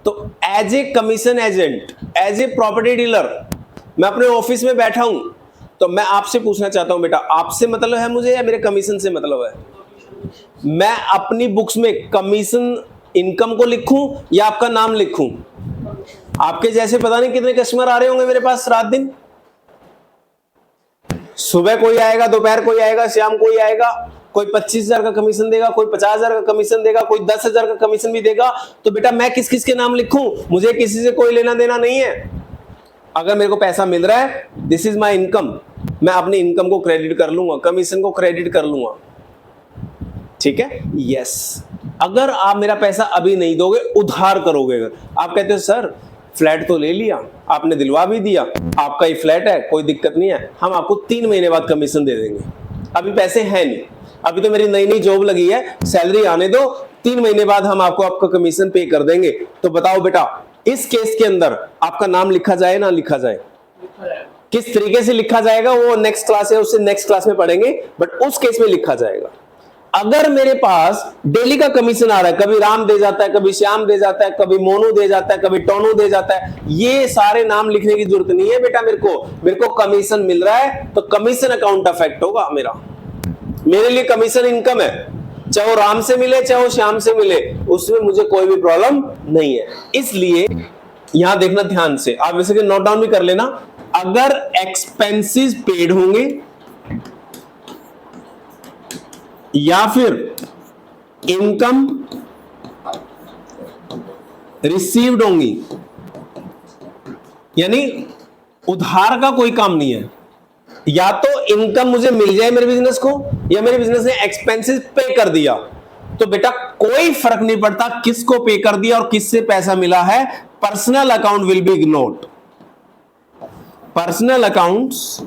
तो as a commission agent, as a property dealer, मैं अपने ऑफिस में बैठा हूं, तो मैं आपसे पूछना चाहता हूं बेटा, आपसे मतलब है मुझे या मेरे कमीशन से मतलब है? मैं अपनी बुक्स में कमीशन इनकम को लिखूं या आपका नाम लिखूं? आपके जैसे पता नहीं कितने कस्टमर आ रहे होंगे मेरे पास रात दिन, सुबह कोई आएगा, दोपहर कोई आएगा, शाम कोई आएगा, कोई 25,000 का कमीशन देगा, कोई 50,000 का कमीशन देगा, कोई 10,000 का कमीशन भी देगा। तो बेटा मैं किस किस के नाम लिखूं? मुझे किसी से कोई लेना देना नहीं है। अगर मेरे को पैसा मिल रहा है, दिस इज माई इनकम, मैं अपनी इनकम को क्रेडिट कर लूंगा, कमीशन को क्रेडिट कर लूंगा, ठीक है। यस, अगर आप मेरा पैसा अभी नहीं दोगे, उधार करोगे, अगर आप कहते हो सर फ्लैट तो ले लिया आपने, दिलवा भी दिया, आपका ही फ्लैट है, कोई दिक्कत नहीं है, हम आपको 3 महीने बाद कमीशन दे देंगे, अभी पैसे हैं नहीं, अभी तो मेरी नई नई जॉब लगी है, सैलरी आने दो, 3 महीने बाद हम आपको आपका कमीशन पे कर देंगे। तो बताओ बेटा इस केस के अंदर आपका नाम लिखा जाए ना लिखा जाए? किस तरीके से लिखा जाएगा वो नेक्स्ट क्लास है, उससे नेक्स्ट क्लास में पढ़ेंगे, बट उस केस में लिखा जाएगा। अगर मेरे पास डेली का कमीशन आ रहा है, कभी राम दे जाता है, कभी श्याम दे जाता है, कभी मोनू दे जाता है, कभी टोनू दे जाता है, ये सारे नाम लिखने की जरूरत नहीं है बेटा। मेरे को कमीशन मिल रहा है तो कमीशन अकाउंट अफेक्ट होगा मेरा, मेरे लिए कमीशन इनकम है, चाहे वो राम से मिले चाहे वो श्याम से मिले, उसमें मुझे कोई भी प्रॉब्लम नहीं है। इसलिए यहां देखना ध्यान से, आप वैसे कि नोट डाउन भी कर लेना, अगर एक्सपेंसेस पेड होंगे या फिर इनकम रिसीव्ड होंगी, यानी उधार का कोई काम नहीं है, या तो इनकम मुझे मिल जाए मेरे बिजनेस को, या मेरे बिजनेस ने एक्सपेंसेस पे कर दिया, तो बेटा कोई फर्क नहीं पड़ता किसको पे कर दिया और किससे पैसा मिला है, personal account will be ignored. Personal accounts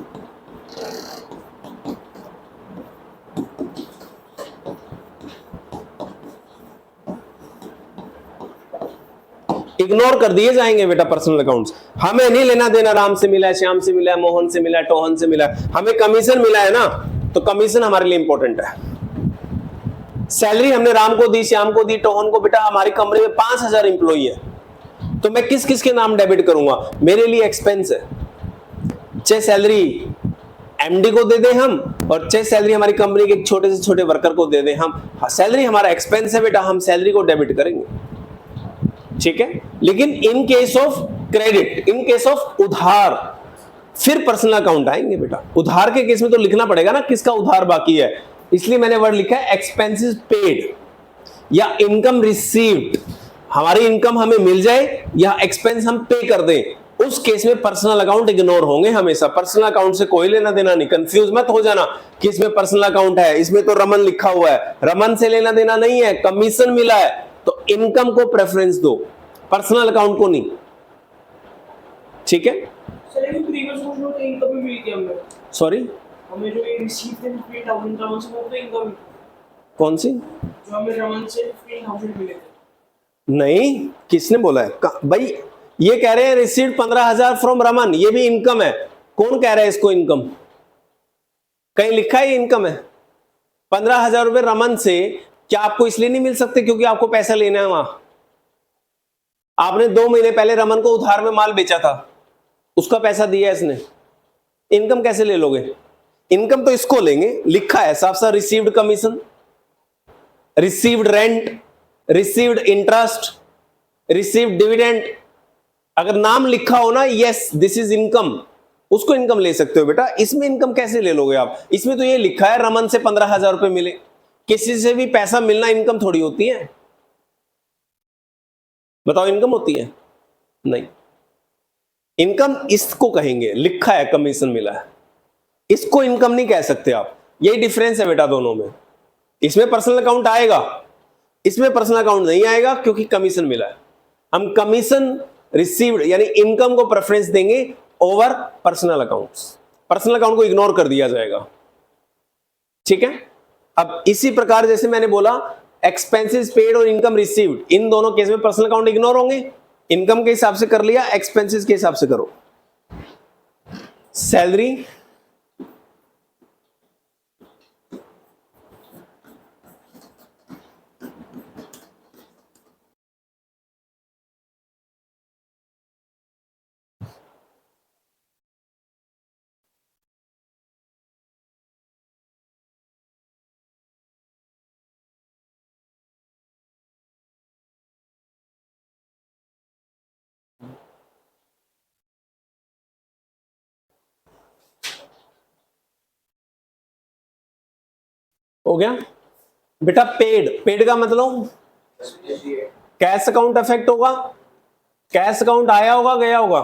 ignore कर दिए जाएंगे बेटा। पर्सनल अकाउंट्स हमें नहीं लेना देना, राम से मिला है, श्याम से मिला है, मोहन से मिला है, टोहन से मिला है, हमें कमीशन मिला है ना, तो कमीशन हमारे लिए इंपॉर्टेंट है। सैलरी हमने राम को दी, श्याम को दी, टोहन को, बेटा हमारी कंपनी में 5,000 इंप्लॉई है, तो मैं किस किस के नाम डेबिट करूंगा? मेरे लिए एक्सपेंस है, चाहे सैलरी एमडी को दे दें हम, और चाहे सैलरी हमारी कंपनी के एक छोटे से छोटे वर्कर को दे दें हम, सैलरी हमारा एक्सपेंस है बेटा, हम सैलरी को डेबिट करेंगे, ठीक है। लेकिन in case of credit, in case of उधार, फिर पर्सनल अकाउंट आएंगे बेटा। उधार के केस में तो लिखना पड़ेगा ना किसका उधार बाकी है, इसलिए मैंने वर्ड लिखा है एक्सपेंसेस पेड या इनकम रिसीव्ड। हमारी इनकम हमें मिल जाए या एक्सपेंस हम पे कर दें, उस केस में पर्सनल अकाउंट इग्नोर होंगे हमेशा। पर्सनल अकाउंट से कोई लेना देना नहीं, कंफ्यूज मत हो जाना कि इसमें पर्सनल अकाउंट है, इसमें तो रमन लिखा हुआ है, रमन से लेना देना नहीं है, कमीशन मिला है, तो इनकम को प्रेफरेंस दो, पर्सनल अकाउंट को नहीं, ठीक है।
सर ये प्रीवियस क्वेश्चन में इनकम भी मिली थी हमें,
सॉरी
हमें जो ये रिसीव थे 15,000 रमन से, वो तो इनकम
कौन सी?
जो हमें रमन से 15,000 मिले थे।
नहीं, किसने बोला है भाई? ये कह रहे हैं रिसीव्ड 15,000 फ्रॉम रमन, ये भी इनकम है। कौन कह रहा है इसको इनकम? कहीं लिखा है इनकम है? 15,000 रुपए रमन से क्या आपको इसलिए नहीं मिल सकते क्योंकि आपको पैसा लेना है वहां? आपने 2 महीने पहले रमन को उधार में माल बेचा था, उसका पैसा दिया इसने, इनकम कैसे ले लोगे? इनकम तो इसको लेंगे, लिखा है साफ साफ, received commission, received rent, received interest, received dividend. अगर नाम लिखा हो ना, यस दिस इज इनकम, उसको इनकम ले सकते हो बेटा। इसमें इनकम कैसे ले लोगे आप? इसमें तो ये लिखा है रमन से 15,000 रुपए मिले। किसी से भी पैसा मिलना इनकम थोड़ी होती है? बताओ, इनकम होती है? नहीं। इनकम इसको कहेंगे, लिखा है कमीशन मिला है, इसको इनकम नहीं कह सकते आप। यही डिफरेंस है बेटा दोनों में। इसमें पर्सनल अकाउंट आएगा, इसमें पर्सनल अकाउंट नहीं आएगा क्योंकि कमीशन मिला है। हम कमीशन रिसीव्ड यानी इनकम को प्रेफरेंस देंगे over personal accounts. Personal account को इग्नोर कर दिया जाएगा, ठीक है। अब इसी प्रकार जैसे मैंने बोला, एक्सपेंसेस पेड और इनकम रिसीव्ड, इन दोनों केस में पर्सनल अकाउंट इग्नोर होंगे। इनकम के हिसाब से कर लिया, एक्सपेंसेस के हिसाब से करो। सैलरी, हो गया बेटा। पेड, पेड का मतलब कैश अकाउंट अफेक्ट होगा, कैश अकाउंट आया होगा गया होगा,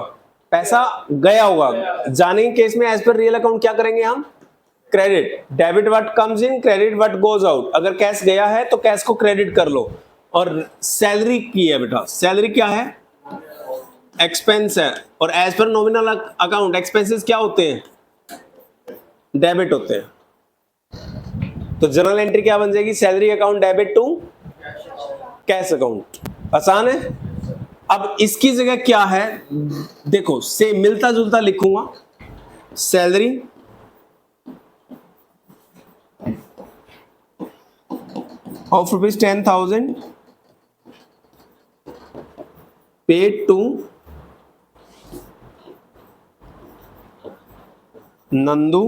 पैसा गया होगा। जाने के केस में एज पर रियल अकाउंट क्या करेंगे हम? Credit. Debit what comes in, credit what goes out. अगर कैश गया है तो कैश को क्रेडिट कर लो। और सैलरी की है बेटा, सैलरी क्या है? एक्सपेंस है। और as per nominal account expenses क्या होते हैं? डेबिट होते हैं। तो जनरल एंट्री क्या बन जाएगी? Salary account debit to cash account. आसान है। अब इसकी जगह क्या है देखो, से मिलता जुलता लिखूंगा। Salary of ₹10,000 paid to Nandu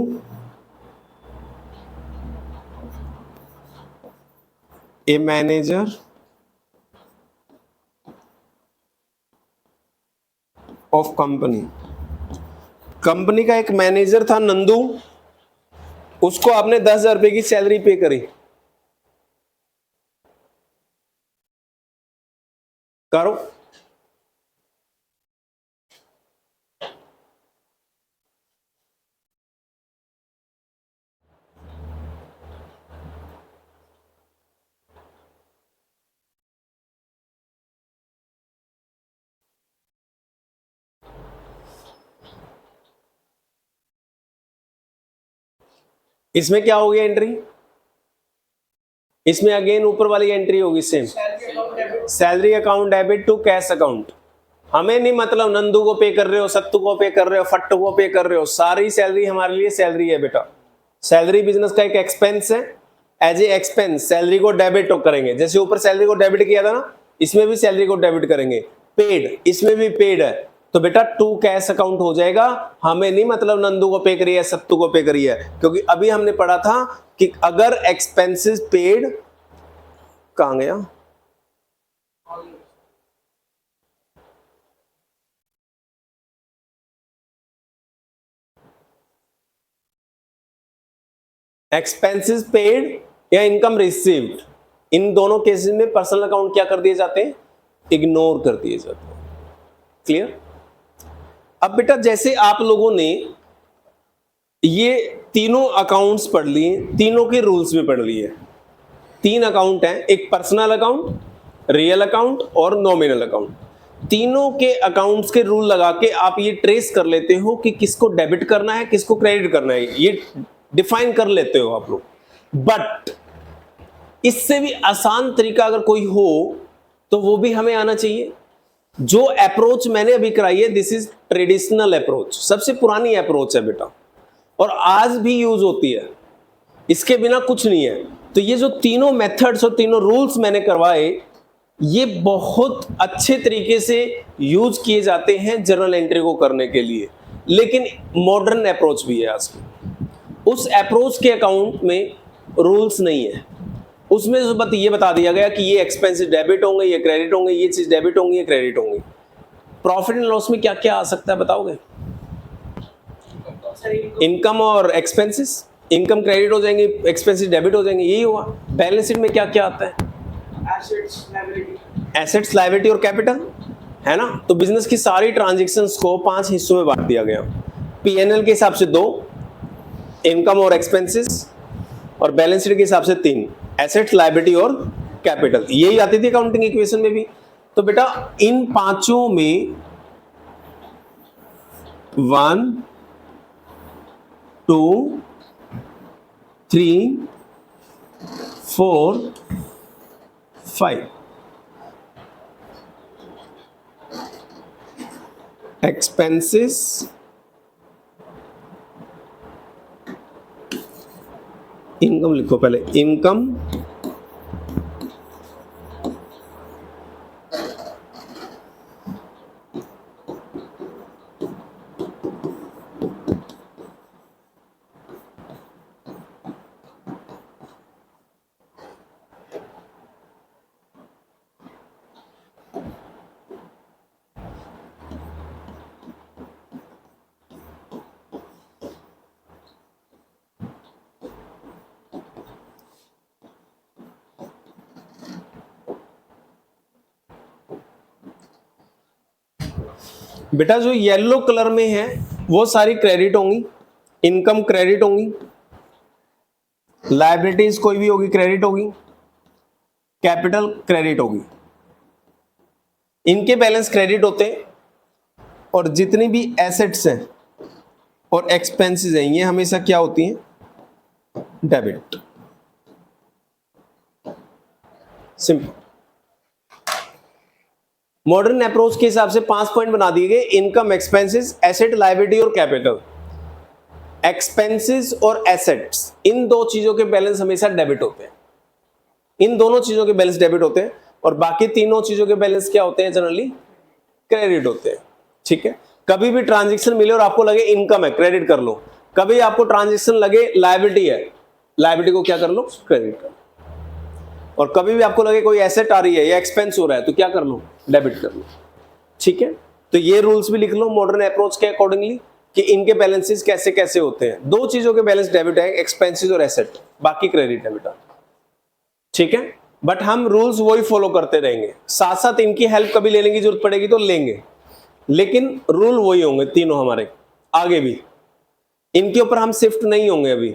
a manager of company. Company का एक मैनेजर था नंदू, उसको आपने 10,000 रुपए की सैलरी पे करी। करो। इसमें क्या हो गया एंट्री? इसमें अगेन ऊपर वाली एंट्री होगी same, salary account debit to cash account. हमें नहीं मतलब नंदू को पे कर रहे हो, सत्तू को पे कर रहे हो, फट्टू को पे कर रहे हो, सारी सैलरी हमारे लिए सैलरी है बेटा। सैलरी बिजनेस का एक एक्सपेंस है, एज ए एक्सपेंस सैलरी को डेबिट करेंगे। जैसे ऊपर सैलरी को डेबिट किया था ना, इसमें भी सैलरी को डेबिट करेंगे। पेड, इसमें भी पेड है, तो बेटा टू कैश अकाउंट हो जाएगा। हमें नहीं मतलब नंदू को पे करी है, सत्तू को पे करी है, क्योंकि अभी हमने पढ़ा था कि अगर एक्सपेंसेस पेड, कहां गया? एक्सपेंसेस पेड या इनकम रिसीव्ड, इन दोनों केसेस में पर्सनल अकाउंट क्या कर दिए जाते हैं? इग्नोर कर दिए जाते हैं। क्लियर? अब बेटा जैसे आप लोगों ने ये तीनों अकाउंट्स पढ़ लिए, तीनों के रूल्स भी पढ़ लिए। 3 अकाउंट हैं, एक पर्सनल अकाउंट, रियल अकाउंट और नॉमिनल अकाउंट। तीनों के अकाउंट्स के रूल लगा के आप ये ट्रेस कर लेते हो कि किसको डेबिट करना है, किसको क्रेडिट करना है, ये डिफाइन कर लेते हो आप लोग। बट इससे भी आसान तरीका अगर कोई हो तो वो भी हमें आना चाहिए। जो अप्रोच मैंने अभी कराई है, दिस इज ट्रेडिशनल अप्रोच, सबसे पुरानी अप्रोच है बेटा, और आज भी यूज होती है, इसके बिना कुछ नहीं है। तो ये जो तीनों मेथड्स और तीनों रूल्स मैंने करवाए, ये बहुत अच्छे तरीके से यूज किए जाते हैं जर्नल एंट्री को करने के लिए, लेकिन मॉडर्न अप्रोच भी है आज की। उस अप्रोच के अकाउंट में रूल्स नहीं है, उसमें ये बता दिया गया कि ये एक्सपेंसेस डेबिट होंगे, ये क्रेडिट होंगे, ये चीज डेबिट होंगी, ये क्रेडिट होंगी। प्रॉफिट एंड लॉस में क्या क्या आ सकता है बताओगे? इनकम और एक्सपेंसेस, इनकम क्रेडिट हो जाएंगी, एक्सपेंसेस डेबिट हो जाएंगे, यही हुआ। बैलेंस शीट में क्या क्या आता है? एसेट्स, लायबिलिटी और कैपिटल, है ना। तो बिजनेस की सारी ट्रांजैक्शंस को 5 हिस्सों में बांट दिया गया। पीएनएल के हिसाब से 2, इनकम और एक्सपेंसेस, और बैलेंस शीट के हिसाब से 3, एसेट्स, लायबिलिटी और कैपिटल। यही आती थी अकाउंटिंग इक्वेशन में भी। तो बेटा इन पांचों में 1 2 3 4 5 एक्सपेंसेस, इनकम लिखो पहले, इनकम, बेटा जो येलो कलर में है वो सारी क्रेडिट होंगी, इनकम क्रेडिट होंगी, लायबिलिटीज कोई भी होगी क्रेडिट होगी, कैपिटल क्रेडिट होगी। इनके बैलेंस क्रेडिट होते हैं, और जितनी भी एसेट्स हैं और एक्सपेंसेस हैं ये हमेशा क्या होती हैं? डेबिट। सिंपल। मॉडर्न अप्रोच के हिसाब से 5 पॉइंट बना दिए गए, इनकम, एक्सपेंसेस, एसेट, लायबिलिटी और कैपिटल। एक्सपेंसेस और एसेट्स, इन दो चीजों के बैलेंस हमेशा डेबिट होते हैं, इन दोनों चीजों के बैलेंस डेबिट होते हैं, और बाकी तीनों चीजों के बैलेंस क्या होते हैं? जनरली क्रेडिट होते हैं। ठीक है। कभी भी ट्रांजैक्शन मिले और आपको लगे इनकम है, क्रेडिट कर लो। कभी आपको ट्रांजैक्शन लगे लायबिलिटी है, लायबिलिटी को क्या कर लो? क्रेडिट कर लो। और कभी भी आपको लगे कोई एसेट आ रही है या एक्सपेंस हो रहा है तो क्या कर लो? डेबिट कर लो। ठीक है। तो ये रूल्स भी लिख लो मॉडर्न अप्रोच के अकॉर्डिंगली कि इनके बैलेंसेस कैसे कैसे होते हैं। दो चीजों के बैलेंस डेबिट है, एक्सपेंसेस और एसेट, बाकी क्रेडिट है बेटा। ठीक है। बट हम रूल्स वही फॉलो करते रहेंगे, साथ साथ इनकी हेल्प कभी लेने की जरूरत पड़ेगी तो लेंगे, लेकिन रूल वही होंगे तीनों हमारे आगे भी, इनके ऊपर हम शिफ्ट नहीं होंगे अभी।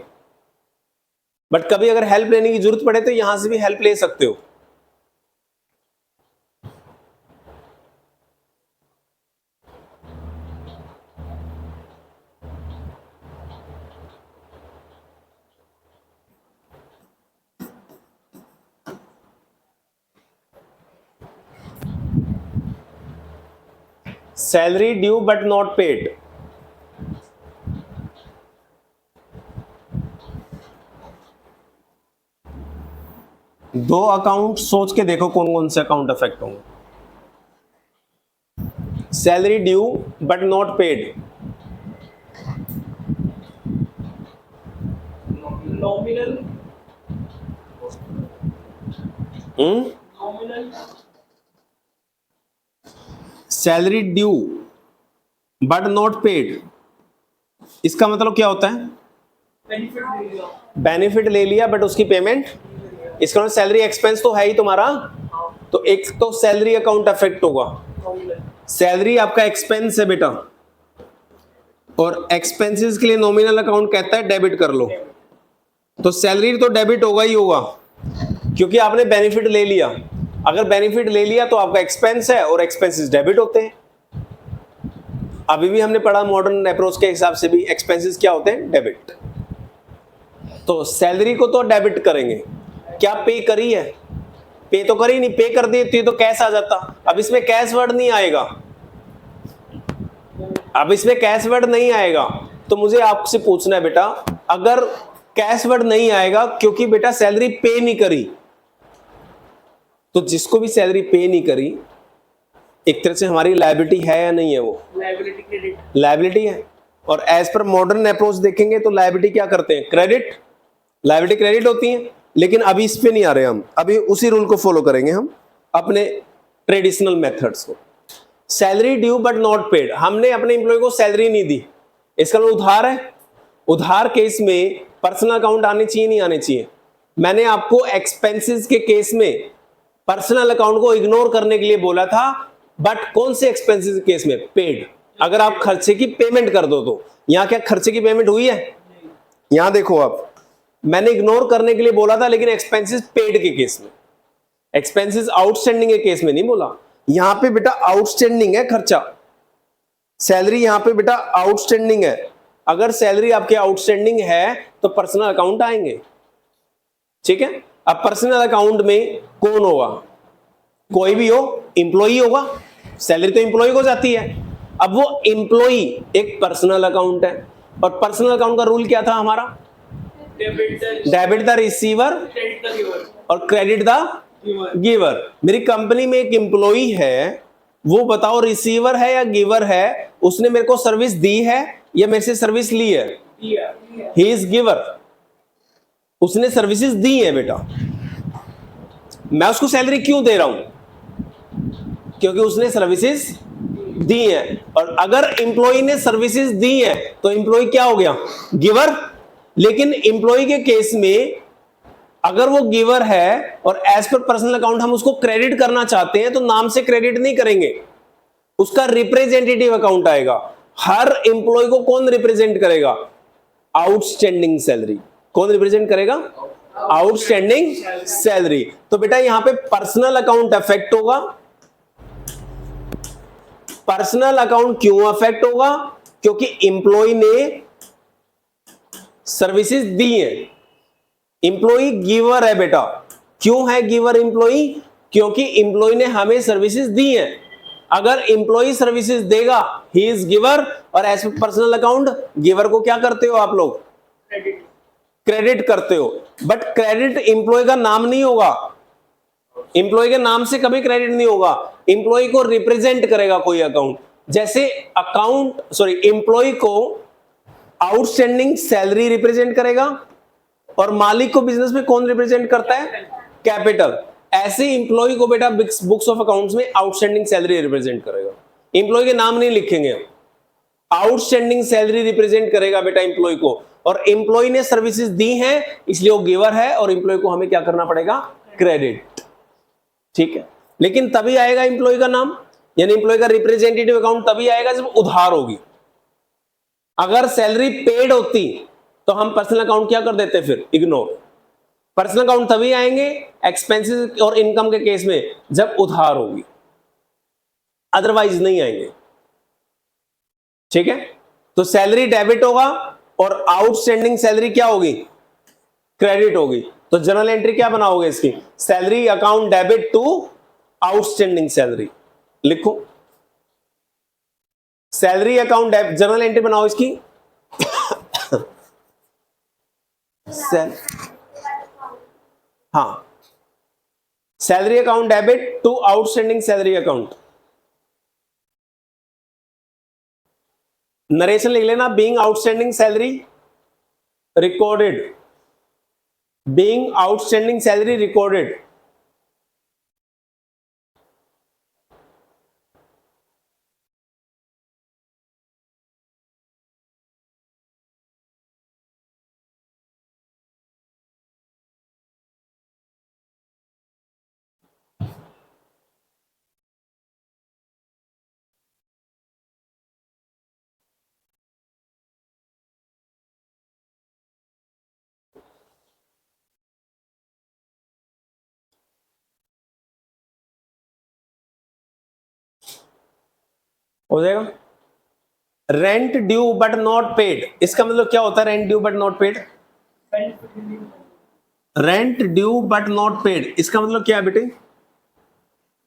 बट कभी अगर हेल्प लेने की जरूरत पड़े तो यहां से भी हेल्प ले सकते हो। Salary due but not paid, दो अकाउंट सोच के देखो कौन कौन से अकाउंट अफेक्ट होंगे। Salary due but not paid,
nominal, nominal,
salary due but not paid, इसका मतलब क्या होता है?
बेनिफिट ले लिया,
बेनिफिट ले लिया बट उसकी पेमेंट, इसका मतलब सैलरी एक्सपेंस तो है ही तुम्हारा, तो एक तो सैलरी अकाउंट अफेक्ट होगा।
नॉमिनल,
सैलरी आपका एक्सपेंस है बेटा, और एक्सपेंसेस के लिए नॉमिनल अकाउंट कहता है डेबिट कर लो, तो सैलरी तो डेबिट होगा ही होगा क्योंकि आपने बेनिफिट ले लिया। अगर बेनिफिट ले लिया तो आपका एक्सपेंस है और एक्सपेंसेस डेबिट होते हैं। अभी भी हमने पढ़ा मॉडर्न अप्रोच के हिसाब से भी एक्सपेंसेस क्या होते हैं? डेबिट। तो सैलरी को तो डेबिट करेंगे, क्या पे करी है? पे तो करी नहीं, पे कर देती तो कैश आ जाता। अब इसमें कैश वर्ड नहीं आएगा, अब इसमें कैश वर्ड नहीं आएगा, तो मुझे आपसे पूछना है बेटा, अगर कैश वर्ड नहीं आएगा क्योंकि बेटा सैलरी पे नहीं करी, तो जिसको भी सैलरी पे नहीं करी एक तरह से हमारी लायबिलिटी है या नहीं है? वो
लायबिलिटी क्रेडिट,
लायबिलिटी है। और एज पर मॉडर्न अप्रोच देखेंगे तो लायबिलिटी क्या करते हैं, क्रेडिट, लायबिलिटी क्रेडिट होती है। लेकिन अभी इस पे नहीं आ रहे हम, अभी उसी रूल को फॉलो करेंगे हम अपने ट्रेडिशनल मेथड्स को। Salary due but not paid, हमने अपने एम्प्लॉय को सैलरी नहीं दी, इसका मतलब उधार है। उधार केस में पर्सनल अकाउंट आने चाहिए नहीं आने चाहिए। मैंने आपको एक्सपेंसेस के केस में पर्सनल अकाउंट को इग्नोर करने के लिए बोला था, बट कौन से एक्सपेंसेस के केस में, पेड। अगर आप खर्चे की पेमेंट कर दो तो यहां क्या खर्चे की पेमेंट हुई है, यहां देखो आप, मैंने इग्नोर करने के लिए बोला था लेकिन एक्सपेंसेस पेड के केस में, एक्सपेंसेस आउटस्टैंडिंग के केस में नहीं बोला। यहां पे बेटा आउटस्टैंडिंग है खर्चा, सैलरी यहां पे बेटा आउटस्टैंडिंग है। अगर सैलरी आपके आउटस्टैंडिंग है तो पर्सनल अकाउंट आएंगे, ठीक है। अब पर्सनल अकाउंट में कौन होगा, कोई भी हो, एम्प्लॉई होगा, सैलरी तो एम्प्लॉई को जाती है। अब वो एम्प्लॉई एक पर्सनल अकाउंट है, और पर्सनल अकाउंट का रूल क्या था हमारा, डेबिट द रिसीवर और क्रेडिट द गिवर। मेरी कंपनी में एक एम्प्लॉई है, वो बताओ रिसीवर है या गिवर है, उसने मेरे को सर्विस दी है या मेरे से सर्विस ली है, ही इज गिवर, उसने सर्विसेज दी है बेटा। मैं उसको सैलरी क्यों दे रहा हूं, क्योंकि उसने सर्विसेज दी है। और अगर एम्प्लॉय ने सर्विसेज दी है तो एम्प्लॉय क्या हो गया, गिवर। लेकिन एम्प्लॉय के केस में अगर वो गिवर है और एज पर पर्सनल अकाउंट हम उसको क्रेडिट करना चाहते हैं तो नाम से क्रेडिट नहीं करेंगे, उसका रिप्रेजेंटेटिव अकाउंट आएगा। हर एम्प्लॉय को कौन रिप्रेजेंट करेगा, आउटस्टैंडिंग सैलरी। कौन रिप्रेजेंट करेगा, आउटस्टैंडिंग सैलरी। तो बेटा यहां पे पर्सनल अकाउंट अफेक्ट होगा। पर्सनल अकाउंट क्यों अफेक्ट होगा, क्योंकि एम्प्लॉय ने सर्विसेज दी है, एम्प्लॉय गिवर है बेटा। क्यों है गिवर एम्प्लॉय, क्योंकि एम्प्लॉय ने हमें सर्विसेज दी है। अगर एम्प्लॉय सर्विसेज देगा, ही इज गिवर, और एज पर्सनल अकाउंट गिवर को क्या करते हो आप लोग, क्रेडिट करते हो। बट क्रेडिट एम्प्लॉय का नाम नहीं होगा, एम्प्लॉय के नाम से कभी क्रेडिट नहीं होगा, एम्प्लॉय को रिप्रेजेंट करेगा कोई अकाउंट। जैसे एम्प्लॉय को आउटस्टैंडिंग सैलरी रिप्रेजेंट करेगा, और मालिक को बिजनेस में कौन रिप्रेजेंट करता है, कैपिटल। ऐसे एम्प्लॉय को बेटा बुक्स ऑफ अकाउंट्स में आउटस्टैंडिंग सैलरी रिप्रेजेंट करेगा। एम्प्लॉय के नाम नहीं लिखेंगे हम, आउटस्टैंडिंग सैलरी रिप्रेजेंट करेगा बेटा एम्प्लॉय को। और एम्प्लॉय ने सर्विसेज दी हैं इसलिए वो गिवर है, और एम्प्लॉय को हमें क्या करना पड़ेगा, क्रेडिट, ठीक है। लेकिन तभी आएगा एम्प्लॉय का नाम, यानी एम्प्लॉय का रिप्रेजेंटेटिव अकाउंट तभी आएगा जब उधार होगी। अगर सैलरी पेड होती तो हम पर्सनल अकाउंट क्या कर देते, फिर इग्नोर। पर्सनल अकाउंट तभी आएंगे एक्सपेंसेस और इनकम के केस में जब उधार होगी, अदरवाइज नहीं आएंगे, ठीक है। तो सैलरी डेबिट होगा और आउटस्टैंडिंग सैलरी क्या होगी, क्रेडिट होगी। तो जर्नल एंट्री क्या बनाओगे इसकी, salary account debit to outstanding salary, लिखो सैलरी अकाउंट जर्नल एंट्री बनाओ इसकी हाँ, salary account debit to outstanding salary account. Narration लिख लेना, being outstanding salary recorded, being outstanding salary recorded. हो जाएगा। Rent due but not paid, इसका मतलब क्या होता है, rent due but not paid, rent due but not paid, इसका मतलब क्या है बेटे,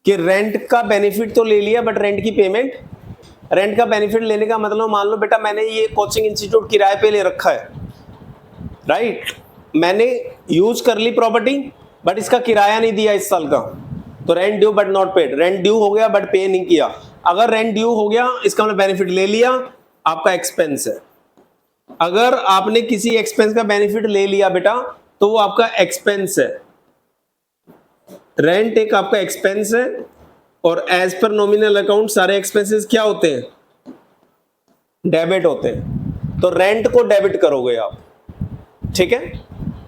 कि रेंट का बेनिफिट तो ले लिया बट रेंट की पेमेंट, रेंट का बेनिफिट लेने का मतलब मान लो बेटा मैंने ये कोचिंग इंस्टीट्यूट किराए पे ले रखा है, राइट, मैंने यूज कर ली प्रॉपर्टी बट इसका किराया नहीं दिया इस साल का, तो rent due but not paid, rent due हो गया बट पे नहीं किया। अगर रेंट ड्यू हो गया इसका मतलब बेनिफिट ले लिया, आपका एक्सपेंस है, अगर आपने किसी एक्सपेंस का बेनिफिट ले लिया बेटा तो वो आपका एक्सपेंस है। रेंट एक आपका एक्सपेंस है और एज पर नॉमिनल अकाउंट सारे एक्सपेंसेस क्या होते हैं? डेबिट होते हैं। तो रेंट को डेबिट करोगे आप, ठीक है।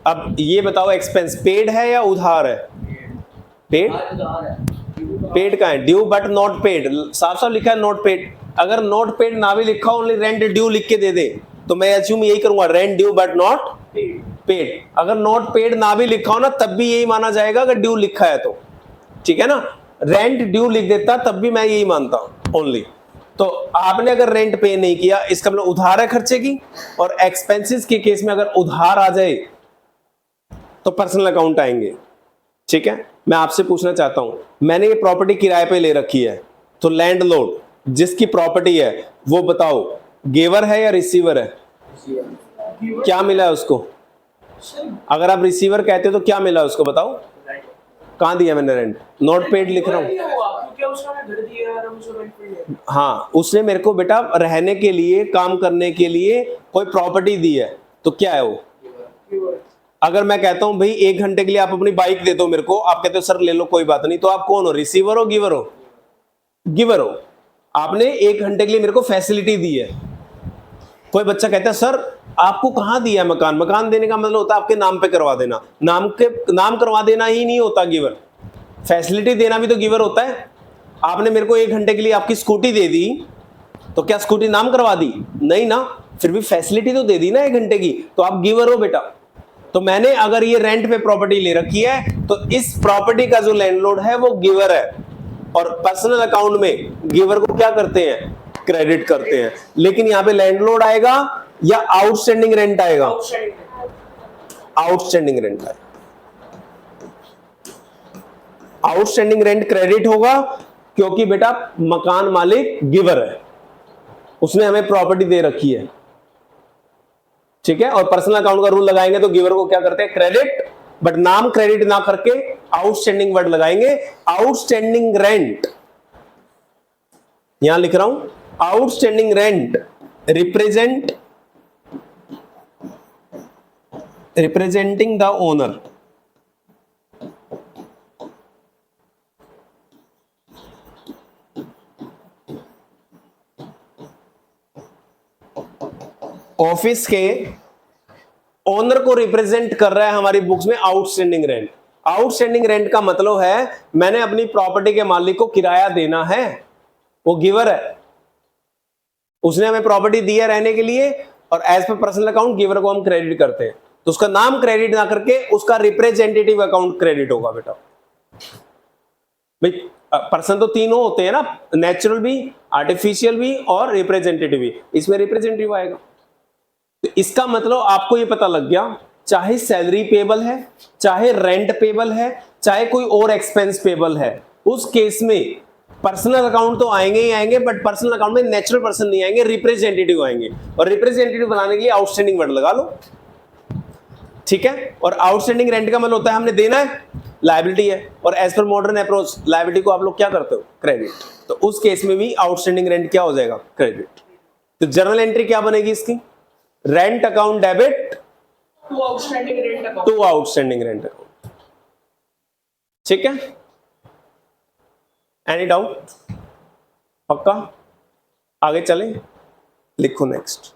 अब ये बताओ एक्सपेंस पेड है या उधार है? पेड। पेड का है, ड्यू बट नॉट पेड, साफ साफ लिखा है नॉट पेड। अगर नॉट पेड ना भी लिखा ओनली रेंट ड्यू लिख के दे दे तो मैं अज्यूम यही करूंगा, rent due but not paid. अगर नॉट पेड ना भी लिखा हो ना तब भी यही माना जाएगा अगर ड्यू लिखा है तो, ठीक है ना। रेंट ड्यू लिख देता तब भी मैं यही मानता हूं ओनली। तो आपने अगर रेंट पे नहीं किया इसका मतलब उधार है खर्चे की, और एक्सपेंसेस के केस में अगर उधार आ जाए तो पर्सनल अकाउंट आएंगे, ठीक है। मैं आपसे पूछना चाहता हूं, मैंने ये प्रॉपर्टी किराए पे ले रखी है तो लैंडलॉर्ड जिसकी प्रॉपर्टी है वो बताओ गिवर है या रिसीवर है? क्या मिला है उसको? अगर आप रिसीवर कहते हो तो क्या मिला उसको बताओ? कहां दिया मैंने रेंट? नॉट पेड लिख रहा हूं। हाँ, उसने मेरे को बेटा रहने के लिए काम करने के लिए कोई प्रॉपर्टी दी है तो क्या है वो? अगर मैं कहता हूं भाई 1 घंटे के लिए आप अपनी बाइक दे दो मेरे को, आप कहते हो सर ले लो कोई बात नहीं, तो आप कौन हो? रिसीवर हो गिवर हो? गिवर हो। आपने 1 घंटे के लिए मेरे को फैसिलिटी दी है। कोई बच्चा कहता है सर आपको कहां दिया है मकान? मकान देने का मतलब होता है आपके नाम पे करवा देना, नाम करवा देना ही नहीं होता गिवर, फैसिलिटी देना भी तो गिवर होता है। आपने मेरे को 1 घंटे के लिए आपकी स्कूटी दे दी तो क्या स्कूटी नाम करवा दी? नहीं ना, फिर भी फैसिलिटी तो दे दी ना 1 घंटे की, तो आप गिवर हो बेटा। तो मैंने अगर ये रेंट पे प्रॉपर्टी ले रखी है तो इस प्रॉपर्टी का जो लैंडलॉर्ड है वो गिवर है, और पर्सनल अकाउंट में गिवर को क्या करते हैं? क्रेडिट करते हैं। लेकिन यहां पे लैंडलॉर्ड आएगा या आउटस्टैंडिंग रेंट आएगा? आउटस्टैंडिंग रेंट आएगा। आउटस्टैंडिंग रेंट क्रेडिट होगा क्योंकि बेटा मकान मालिक गिवर है, उसने हमें प्रॉपर्टी दे रखी है, ठीक है। और पर्सनल अकाउंट का रूल लगाएंगे तो गिवर को क्या करते हैं? क्रेडिट, बट नाम क्रेडिट ना करके आउटस्टैंडिंग वर्ड लगाएंगे। आउटस्टैंडिंग रेंट यहां लिख रहा हूं, outstanding rent representing the owner. Office के ओनर को रिप्रेजेंट कर रहा है हमारी बुक्स में आउटस्टैंडिंग रेंट। आउटस्टैंडिंग रेंट का मतलब है मैंने अपनी प्रॉपर्टी के मालिक को किराया देना है, वो गिवर है, उसने हमें प्रॉपर्टी दी है रहने के लिए, और एज पर पर्सनल अकाउंट गिवर को हम क्रेडिट करते हैं, तो उसका नाम क्रेडिट ना करके उसका रिप्रेजेंटेटिव अकाउंट क्रेडिट होगा बेटा। भाई पर्सन तो तीनों होते हैं ना, नेचुरल भी, आर्टिफिशियल भी और रिप्रेजेंटेटिव भी, इसमें रिप्रेजेंटेटिव आएगा। तो इसका मतलब आपको ये पता लग गया, चाहे सैलरी पेबल है, चाहे रेंट पेबल है, चाहे कोई और एक्सपेंस पेबल है, उस केस में पर्सनल अकाउंट तो आएंगे ही आएंगे, बट पर्सनल अकाउंट में नेचुरल पर्सन नहीं आएंगे, रिप्रेजेंटेटिव आएंगे। और रिप्रेजेंटेटिव बनाने के लिए आउटस्टैंडिंग वर्ड लगा लो, ठीक है। और आउटस्टैंडिंग रेंट का मतलब होता है हमने देना है, लायबिलिटी है, और एज पर मॉडर्न अप्रोच लायबिलिटी को आप लोग क्या करते हो? क्रेडिट। तो उस केस में भी आउटस्टैंडिंग रेंट क्या हो जाएगा? क्रेडिट। तो जर्नल एंट्री क्या बनेगी इसकी? Rent account debit
to outstanding
rent account, ठीक है। Any doubt? पक्का? आगे चले, लिखो नेक्स्ट।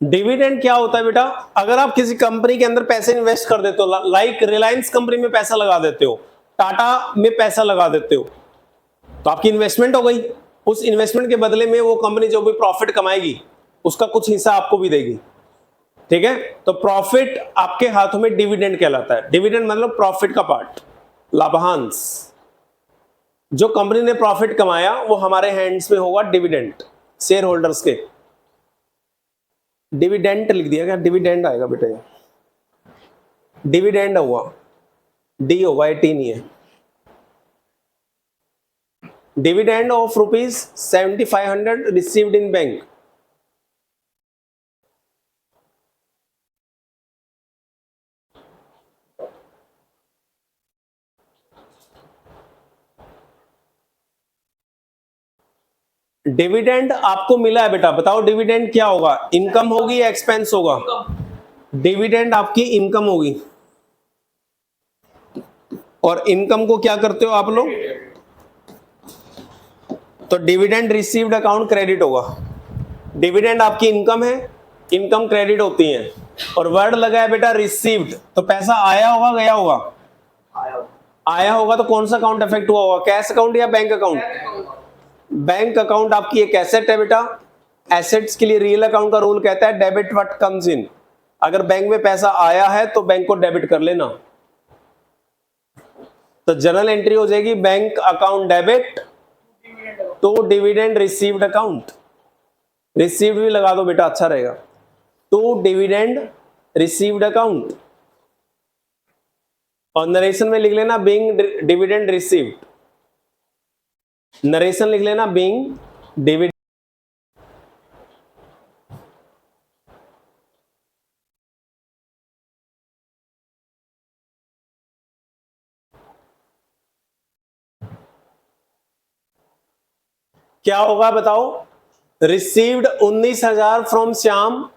डिविडेंड क्या होता है बेटा? अगर आप किसी कंपनी के अंदर पैसे इन्वेस्ट कर देते हो, लाइक रिलायंस कंपनी में पैसा लगा देते हो, टाटा में पैसा लगा देते हो, तो आपकी इन्वेस्टमेंट हो गई, उस इन्वेस्टमेंट के बदले में वो कंपनी जो भी प्रॉफिट कमाएगी उसका कुछ हिस्सा आपको भी देगी, ठीक है। तो प्रॉफिट आपके हाथों में डिविडेंड कहलाता है। डिविडेंड मतलब प्रॉफिट का पार्ट, लाभांश। जो कंपनी ने प्रॉफिट कमाया वो हमारे हैंड्स में होगा डिविडेंड, शेयर होल्डर्स के। डिविडेंड लिख दिया क्या? डिविडेंड आएगा बेटे, डिविडेंड हुआ, डी होगा, टी नहीं है। Dividend of ₹7500 received in bank. Dividend आपको मिला है बेटा, बताओ डिविडेंड क्या होगा? इनकम होगी या एक्सपेंस होगा? डिविडेंड आपकी इनकम होगी। और इनकम को क्या करते हो आप लोग? तो डिविडेंड रिसीव्ड अकाउंट क्रेडिट होगा। डिविडेंड आपकी इनकम है, इनकम क्रेडिट होती है, और वर्ड लगा है बेटा रिसीव्ड, तो पैसा आया होगा गया होगा? आया होगा। तो कौन सा अकाउंट अफेक्ट हुआ होगा? कैश अकाउंट या बैंक अकाउंट? बैंक अकाउंट आपकी एक एसेट है बेटा। एसेट्स के लिए रियल अकाउंट का रूल कहता है डेबिट व्हाट कम्स इन। अगर बैंक में पैसा आया है तो बैंक को डेबिट कर लेना। तो जनरल एंट्री हो जाएगी bank account debit to dividend received account. Received भी लगा दो बेटा, अच्छा रहेगा। टू डिविडेंड रिसीव्ड अकाउंट, और नरेशन में लिख लेना बीइंग डिविडेंड रिसीव्ड। नरेशन लिख लेना बीइंग डिविडेंड। क्या होगा बताओ? Received 19,000 from Shyam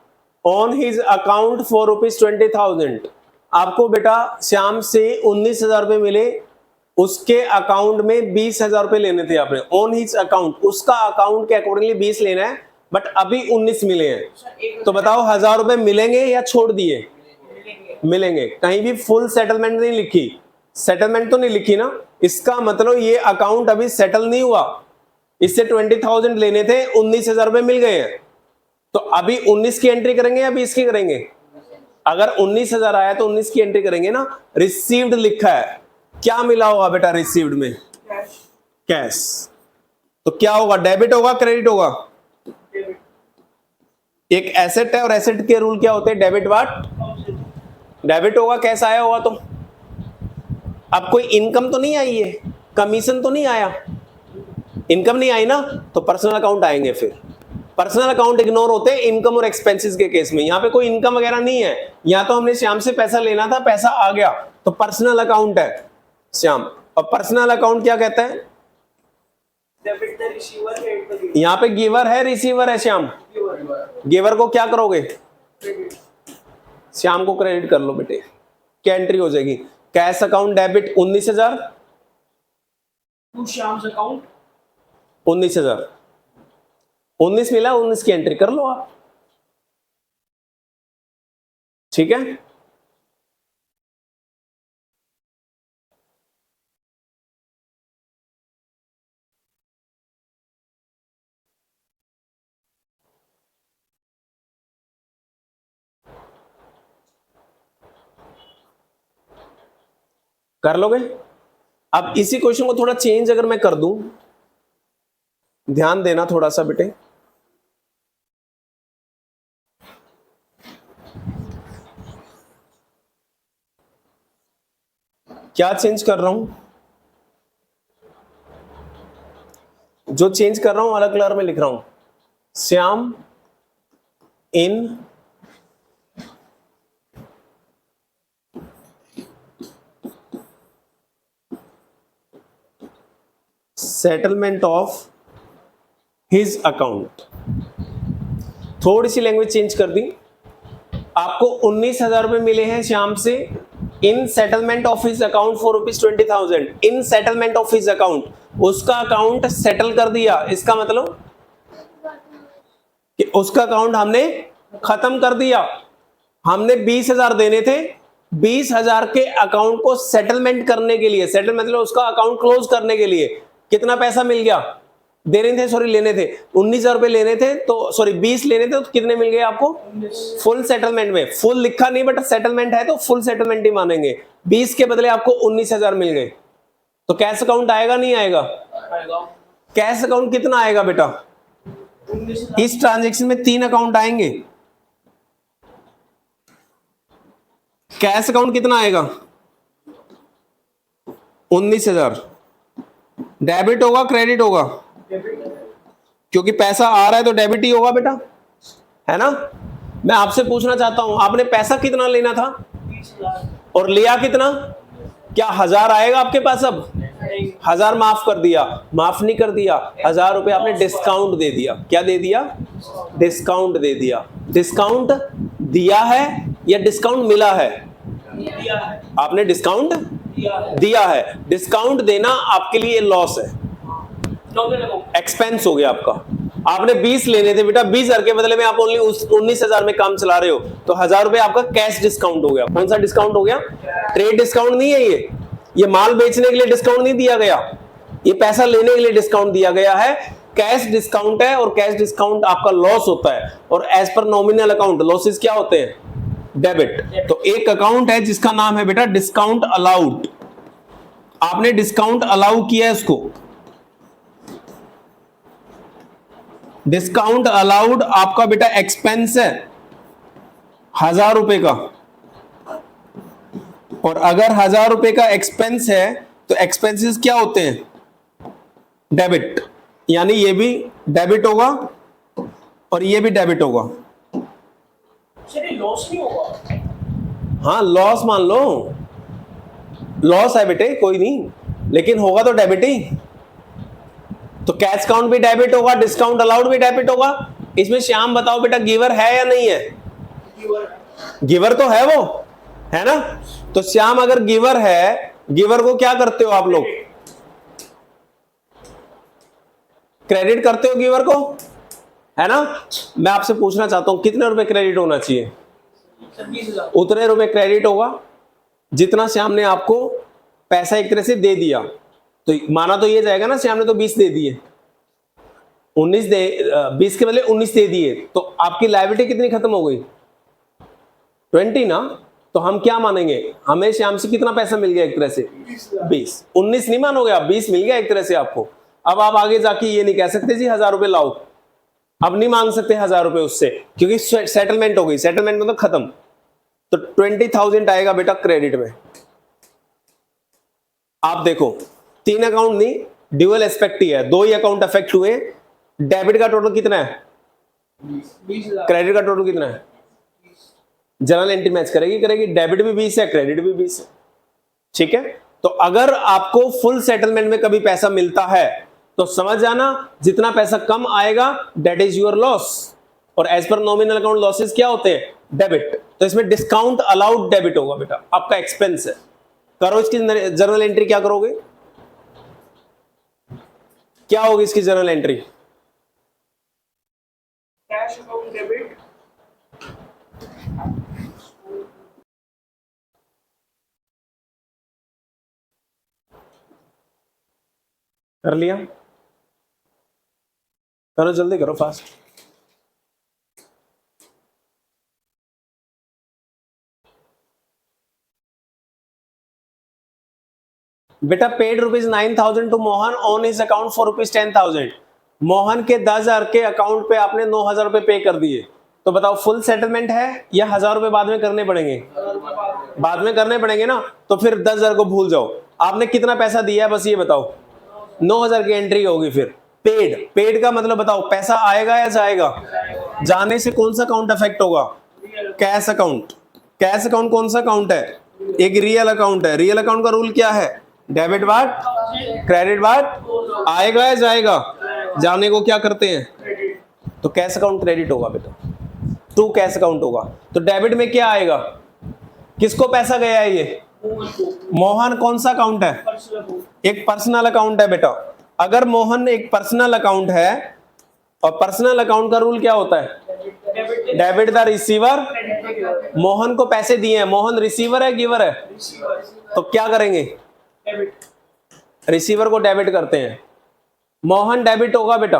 on his account for ₹20,000। आपको बेटा श्याम से 19,000 रुपए मिले, उसके अकाउंट में 20,000 रुपए लेने थे आपने। ऑन हिज अकाउंट, उसका अकाउंट के अकॉर्डिंगली 20 लेना है, बट अभी 19 मिले हैं। तो बताओ 1,000 रुपए मिलेंगे या छोड़ दिए? मिलेंगे। कहीं भी फुल सेटलमेंट नहीं लिखी, सेटलमेंट तो नहीं लिखी ना, इसका मतलब ये अकाउंट अभी सेटल नहीं हुआ। इससे 20,000 लेने थे, 19,000 रुपए मिल गए हैं। तो अभी 19 की एंट्री करेंगे या 20 की करेंगे? अगर 19,000 आया तो 19 की एंट्री करेंगे ना। रिसीव्ड लिखा है, क्या मिला होगा बेटा रिसीव्ड में? कैश। तो क्या होगा? डेबिट होगा क्रेडिट होगा? एक एसेट है और एसेट के रूल क्या होते हैं? Debit what? डेबिट होगा, कैश आया होगा। तो अब कोई इनकम तो नहीं आई है, कमीशन तो नहीं आया, इनकम नहीं आई ना, तो पर्सनल अकाउंट आएंगे। फिर पर्सनल अकाउंट इग्नोर होते हैं इनकम और एक्सपेंसेस के केस में। यहाँ पे कोई इनकम वगैरह नहीं है, यहाँ तो हमने श्याम से पैसा लेना था, पैसा आ गया, तो पर्सनल अकाउंट है श्याम। और पर्सनल अकाउंट क्या कहता है? यहाँ पे गिवर है रिसीवर है श्याम। गिवर को क्या करोगे? श्याम को क्रेडिट कर लो बेटे। क्या एंट्री हो जाएगी? Cash account debit 19,000
to Shyam's account
19,000। 19 मिला, 19 की एंट्री कर लो आप, ठीक है। कर लोगे? अब इसी क्वेश्चन को थोड़ा चेंज अगर मैं कर दूं, ध्यान देना थोड़ा सा बेटे। क्या चेंज कर रहा हूं? जो चेंज कर रहा हूं अलग कलर में लिख रहा हूं। श्याम इन सेटलमेंट ऑफ हिज अकाउंट। थोड़ी सी लैंग्वेज चेंज कर दी। आपको 19,000 रुपए मिले हैं श्याम से in settlement of his account for ₹20,000। In settlement of his account, उसका अकाउंट सेटल कर दिया। इसका मतलब कि उसका अकाउंट हमने खत्म कर दिया। हमने 20,000 देने थे, 20,000 के अकाउंट को सेटलमेंट करने के लिए, सेटल मतलब उसका अकाउंट क्लोज करने के लिए कितना पैसा मिल गया, देने थे सॉरी लेने थे 19,000 रुपए लेने थे, तो सॉरी 20 लेने थे, तो कितने मिल गए आपको फुल सेटलमेंट में। फुल लिखा नहीं बट सेटलमेंट है तो फुल सेटलमेंट ही मानेंगे। 20 के बदले आपको 19,000 मिल गए, तो कैश अकाउंट आएगा नहीं आएगा? कैश अकाउंट कितना आएगा बेटा? इस ट्रांजेक्शन में 3 अकाउंट आएंगे। कैश अकाउंट कितना आएगा? 19,000। डेबिट होगा क्रेडिट होगा? क्योंकि पैसा आ रहा है तो डेबिट ही होगा बेटा, है ना। मैं आपसे पूछना चाहता हूं, आपने पैसा कितना लेना था
20,000
और लिया कितना? क्या 1000 आएगा आपके पास? अब 1000 माफ कर दिया? माफ नहीं कर दिया, 1000 रुपए आपने डिस्काउंट दे दिया। क्या दे दिया? डिस्काउंट दे दिया। डिस्काउंट दिया है या डिस्काउंट मिला है?
दिया है,
आपने डिस्काउंट
दिया है,
दिया है। डिस्काउंट देना आपके लिए लॉस है,
नॉमिनल अमाउंट।
एक्सपेंस हो गया आपका। आपने 20 लेने थे बेटा, 20,000 के बदले में आप ओनली 19,000 में काम चला रहे हो, तो 1000 रुपए आपका कैश डिस्काउंट हो गया। कौन सा डिस्काउंट हो गया? ट्रेड डिस्काउंट नहीं है ये माल बेचने के लिए डिस्काउंट नहीं दिया गया, ये पैसा लेने के लिए डिस्काउंट दिया गया है। कैश डिस्काउंट है और कैश डिस्काउंट आपका लॉस होता है, और as per nominal account losses क्या होते हैं? डेबिट। तो एक अकाउंट है जिसका नाम है बेटा डिस्काउंट अलाउड। आपने डिस्काउंट अलाउ किया है उसको। डिस्काउंट अलाउड आपका बेटा एक्सपेंस है 1000 रुपए का, और अगर 1000 रुपए का एक्सपेंस है तो एक्सपेंसेस क्या होते हैं? डेबिट। यानी ये भी डेबिट होगा और ये भी डेबिट होगा।
चलिए लॉस नहीं होगा।
हाँ लॉस मान लो, लॉस है बेटे कोई नहीं, लेकिन होगा तो डेबिट ही। तो कैश अकाउंट भी डेबिट होगा, डिस्काउंट अलाउड भी डेबिट होगा। इसमें श्याम बताओ बेटा गिवर है या नहीं है? गिवर तो है वो, है ना। तो श्याम अगर गिवर है, गिवर को क्या करते हो आप लोग? क्रेडिट करते हो गिवर को, है ना। मैं आपसे पूछना चाहता हूं कितने रुपए क्रेडिट होना चाहिए?
20,000।
उतने रुपए क्रेडिट होगा जितना श्याम ने आपको पैसा एक तरह से दे दिया। तो माना तो ये जाएगा ना श्याम ने तो 20 दे दिए, 20 के बदले 19 दे दिए, तो आपकी लायबिलिटी कितनी खत्म हो गई? 20 ना। तो हम क्या मानेंगे? हमें श्याम से कितना पैसा मिल गया एक तरह से? 20। 19 नहीं मानोगे आप, 20 मिल गया एक तरह से आपको। अब आप आगे जाके ये नहीं कह सकते जी 1000 रुपए लाओ, अब नहीं मांग सकते 1000 रुपए उससे, क्योंकि सेटलमेंट हो गई। सेटलमेंट मतलब खत्म। तो 20,000 आएगा बेटा क्रेडिट में। आप देखो 3 अकाउंट नहीं, ड्यूअल एस्पेक्ट ही है, 2 ही अकाउंट अफेक्ट हुए। डेबिट का टोटल कितना है?
20,000।
क्रेडिट का टोटल कितना है? जनरल एंट्री मैच करेगी। डेबिट भी 20 है, क्रेडिट भी 20 है, ठीक है। तो अगर आपको फुल सेटलमेंट में कभी पैसा मिलता है तो समझ जाना जितना पैसा कम आएगा दैट इज योर लॉस, और as per nominal account losses क्या होते हैं? डेबिट। तो इसमें डिस्काउंट अलाउड डेबिट होगा बेटा, आपका एक्सपेंस है। करो इसकी जर्नल एंट्री, क्या करोगे? क्या होगी इसकी journal entry?
Cash account debit,
कर लिया? करो जल्दी करो, फास्ट। बेटा paid ₹9,000 to Mohan on his account for ₹10,000। Mohan के 10,000 के अकाउंट पे आपने 9,000 रुपए पे कर दिए, तो बताओ फुल सेटलमेंट है या 1000 रुपए बाद में करने पड़ेंगे? बाद में करने पड़ेंगे ना। तो फिर 10,000 को भूल जाओ। आपने कितना पैसा दिया है बस ये बताओ। 9,000 की एंट्री होगी। फिर पेड का मतलब बताओ पैसा आएगा या जाएगा? जाने से कौन सा अकाउंट अफेक्ट होगा? Cash account. कैश अकाउंट कौन सा अकाउंट है? एक रियल अकाउंट है। रियल अकाउंट का रूल क्या है? डेबिट बाट क्रेडिट बाट, आएगा या जाएगा? जाने को क्या करते हैं? तो कैश अकाउंट क्रेडिट होगा बेटा, टू कैश अकाउंट होगा। तो डेबिट में क्या आएगा? किसको पैसा गया है? ये मोहन कौन सा अकाउंट है? एक पर्सनल अकाउंट है बेटा। अगर मोहन एक पर्सनल अकाउंट है, और पर्सनल अकाउंट का रूल क्या होता है? Debit the receiver. मोहन को पैसे दिए हैं, मोहन रिसीवर है गिवर है? तो क्या करेंगे? रिसीवर को डेबिट करते हैं। मोहन डेबिट होगा बेटा,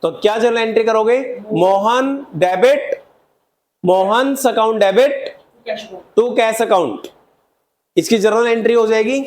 तो क्या जर्नल एंट्री करोगे? Mohan debit, Mohan's account debit
cash account.
To cash account, इसकी जर्नल एंट्री हो जाएगी।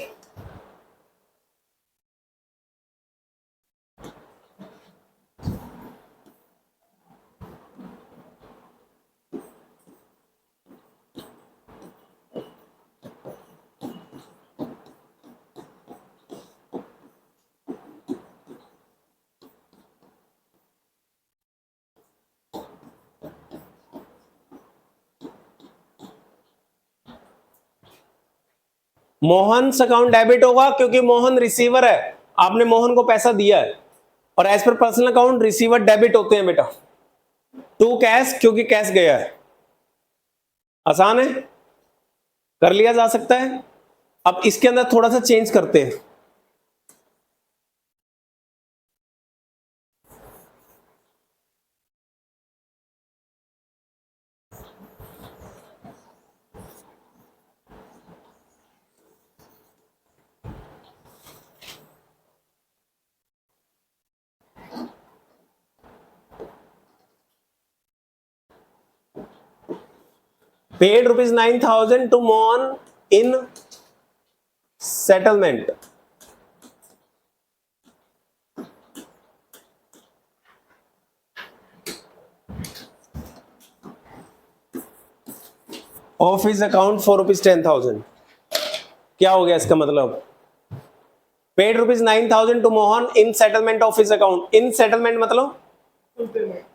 मोहन्स अकाउंट डेबिट होगा क्योंकि मोहन रिसीवर है, आपने मोहन को पैसा दिया है, और एज पर पर्सनल अकाउंट रिसीवर डेबिट होते हैं बेटा। टू कैश क्योंकि कैश गया है। आसान है, कर लिया जा सकता है। अब इसके अंदर थोड़ा सा चेंज करते हैं। paid rupees 9,000 to Mohan in settlement. Of his account for rupees 10,000. क्या हो गया इसका मतलब? paid rupees 9,000 to Mohan in settlement of his account. In settlement मतलब
फुल पेमेंट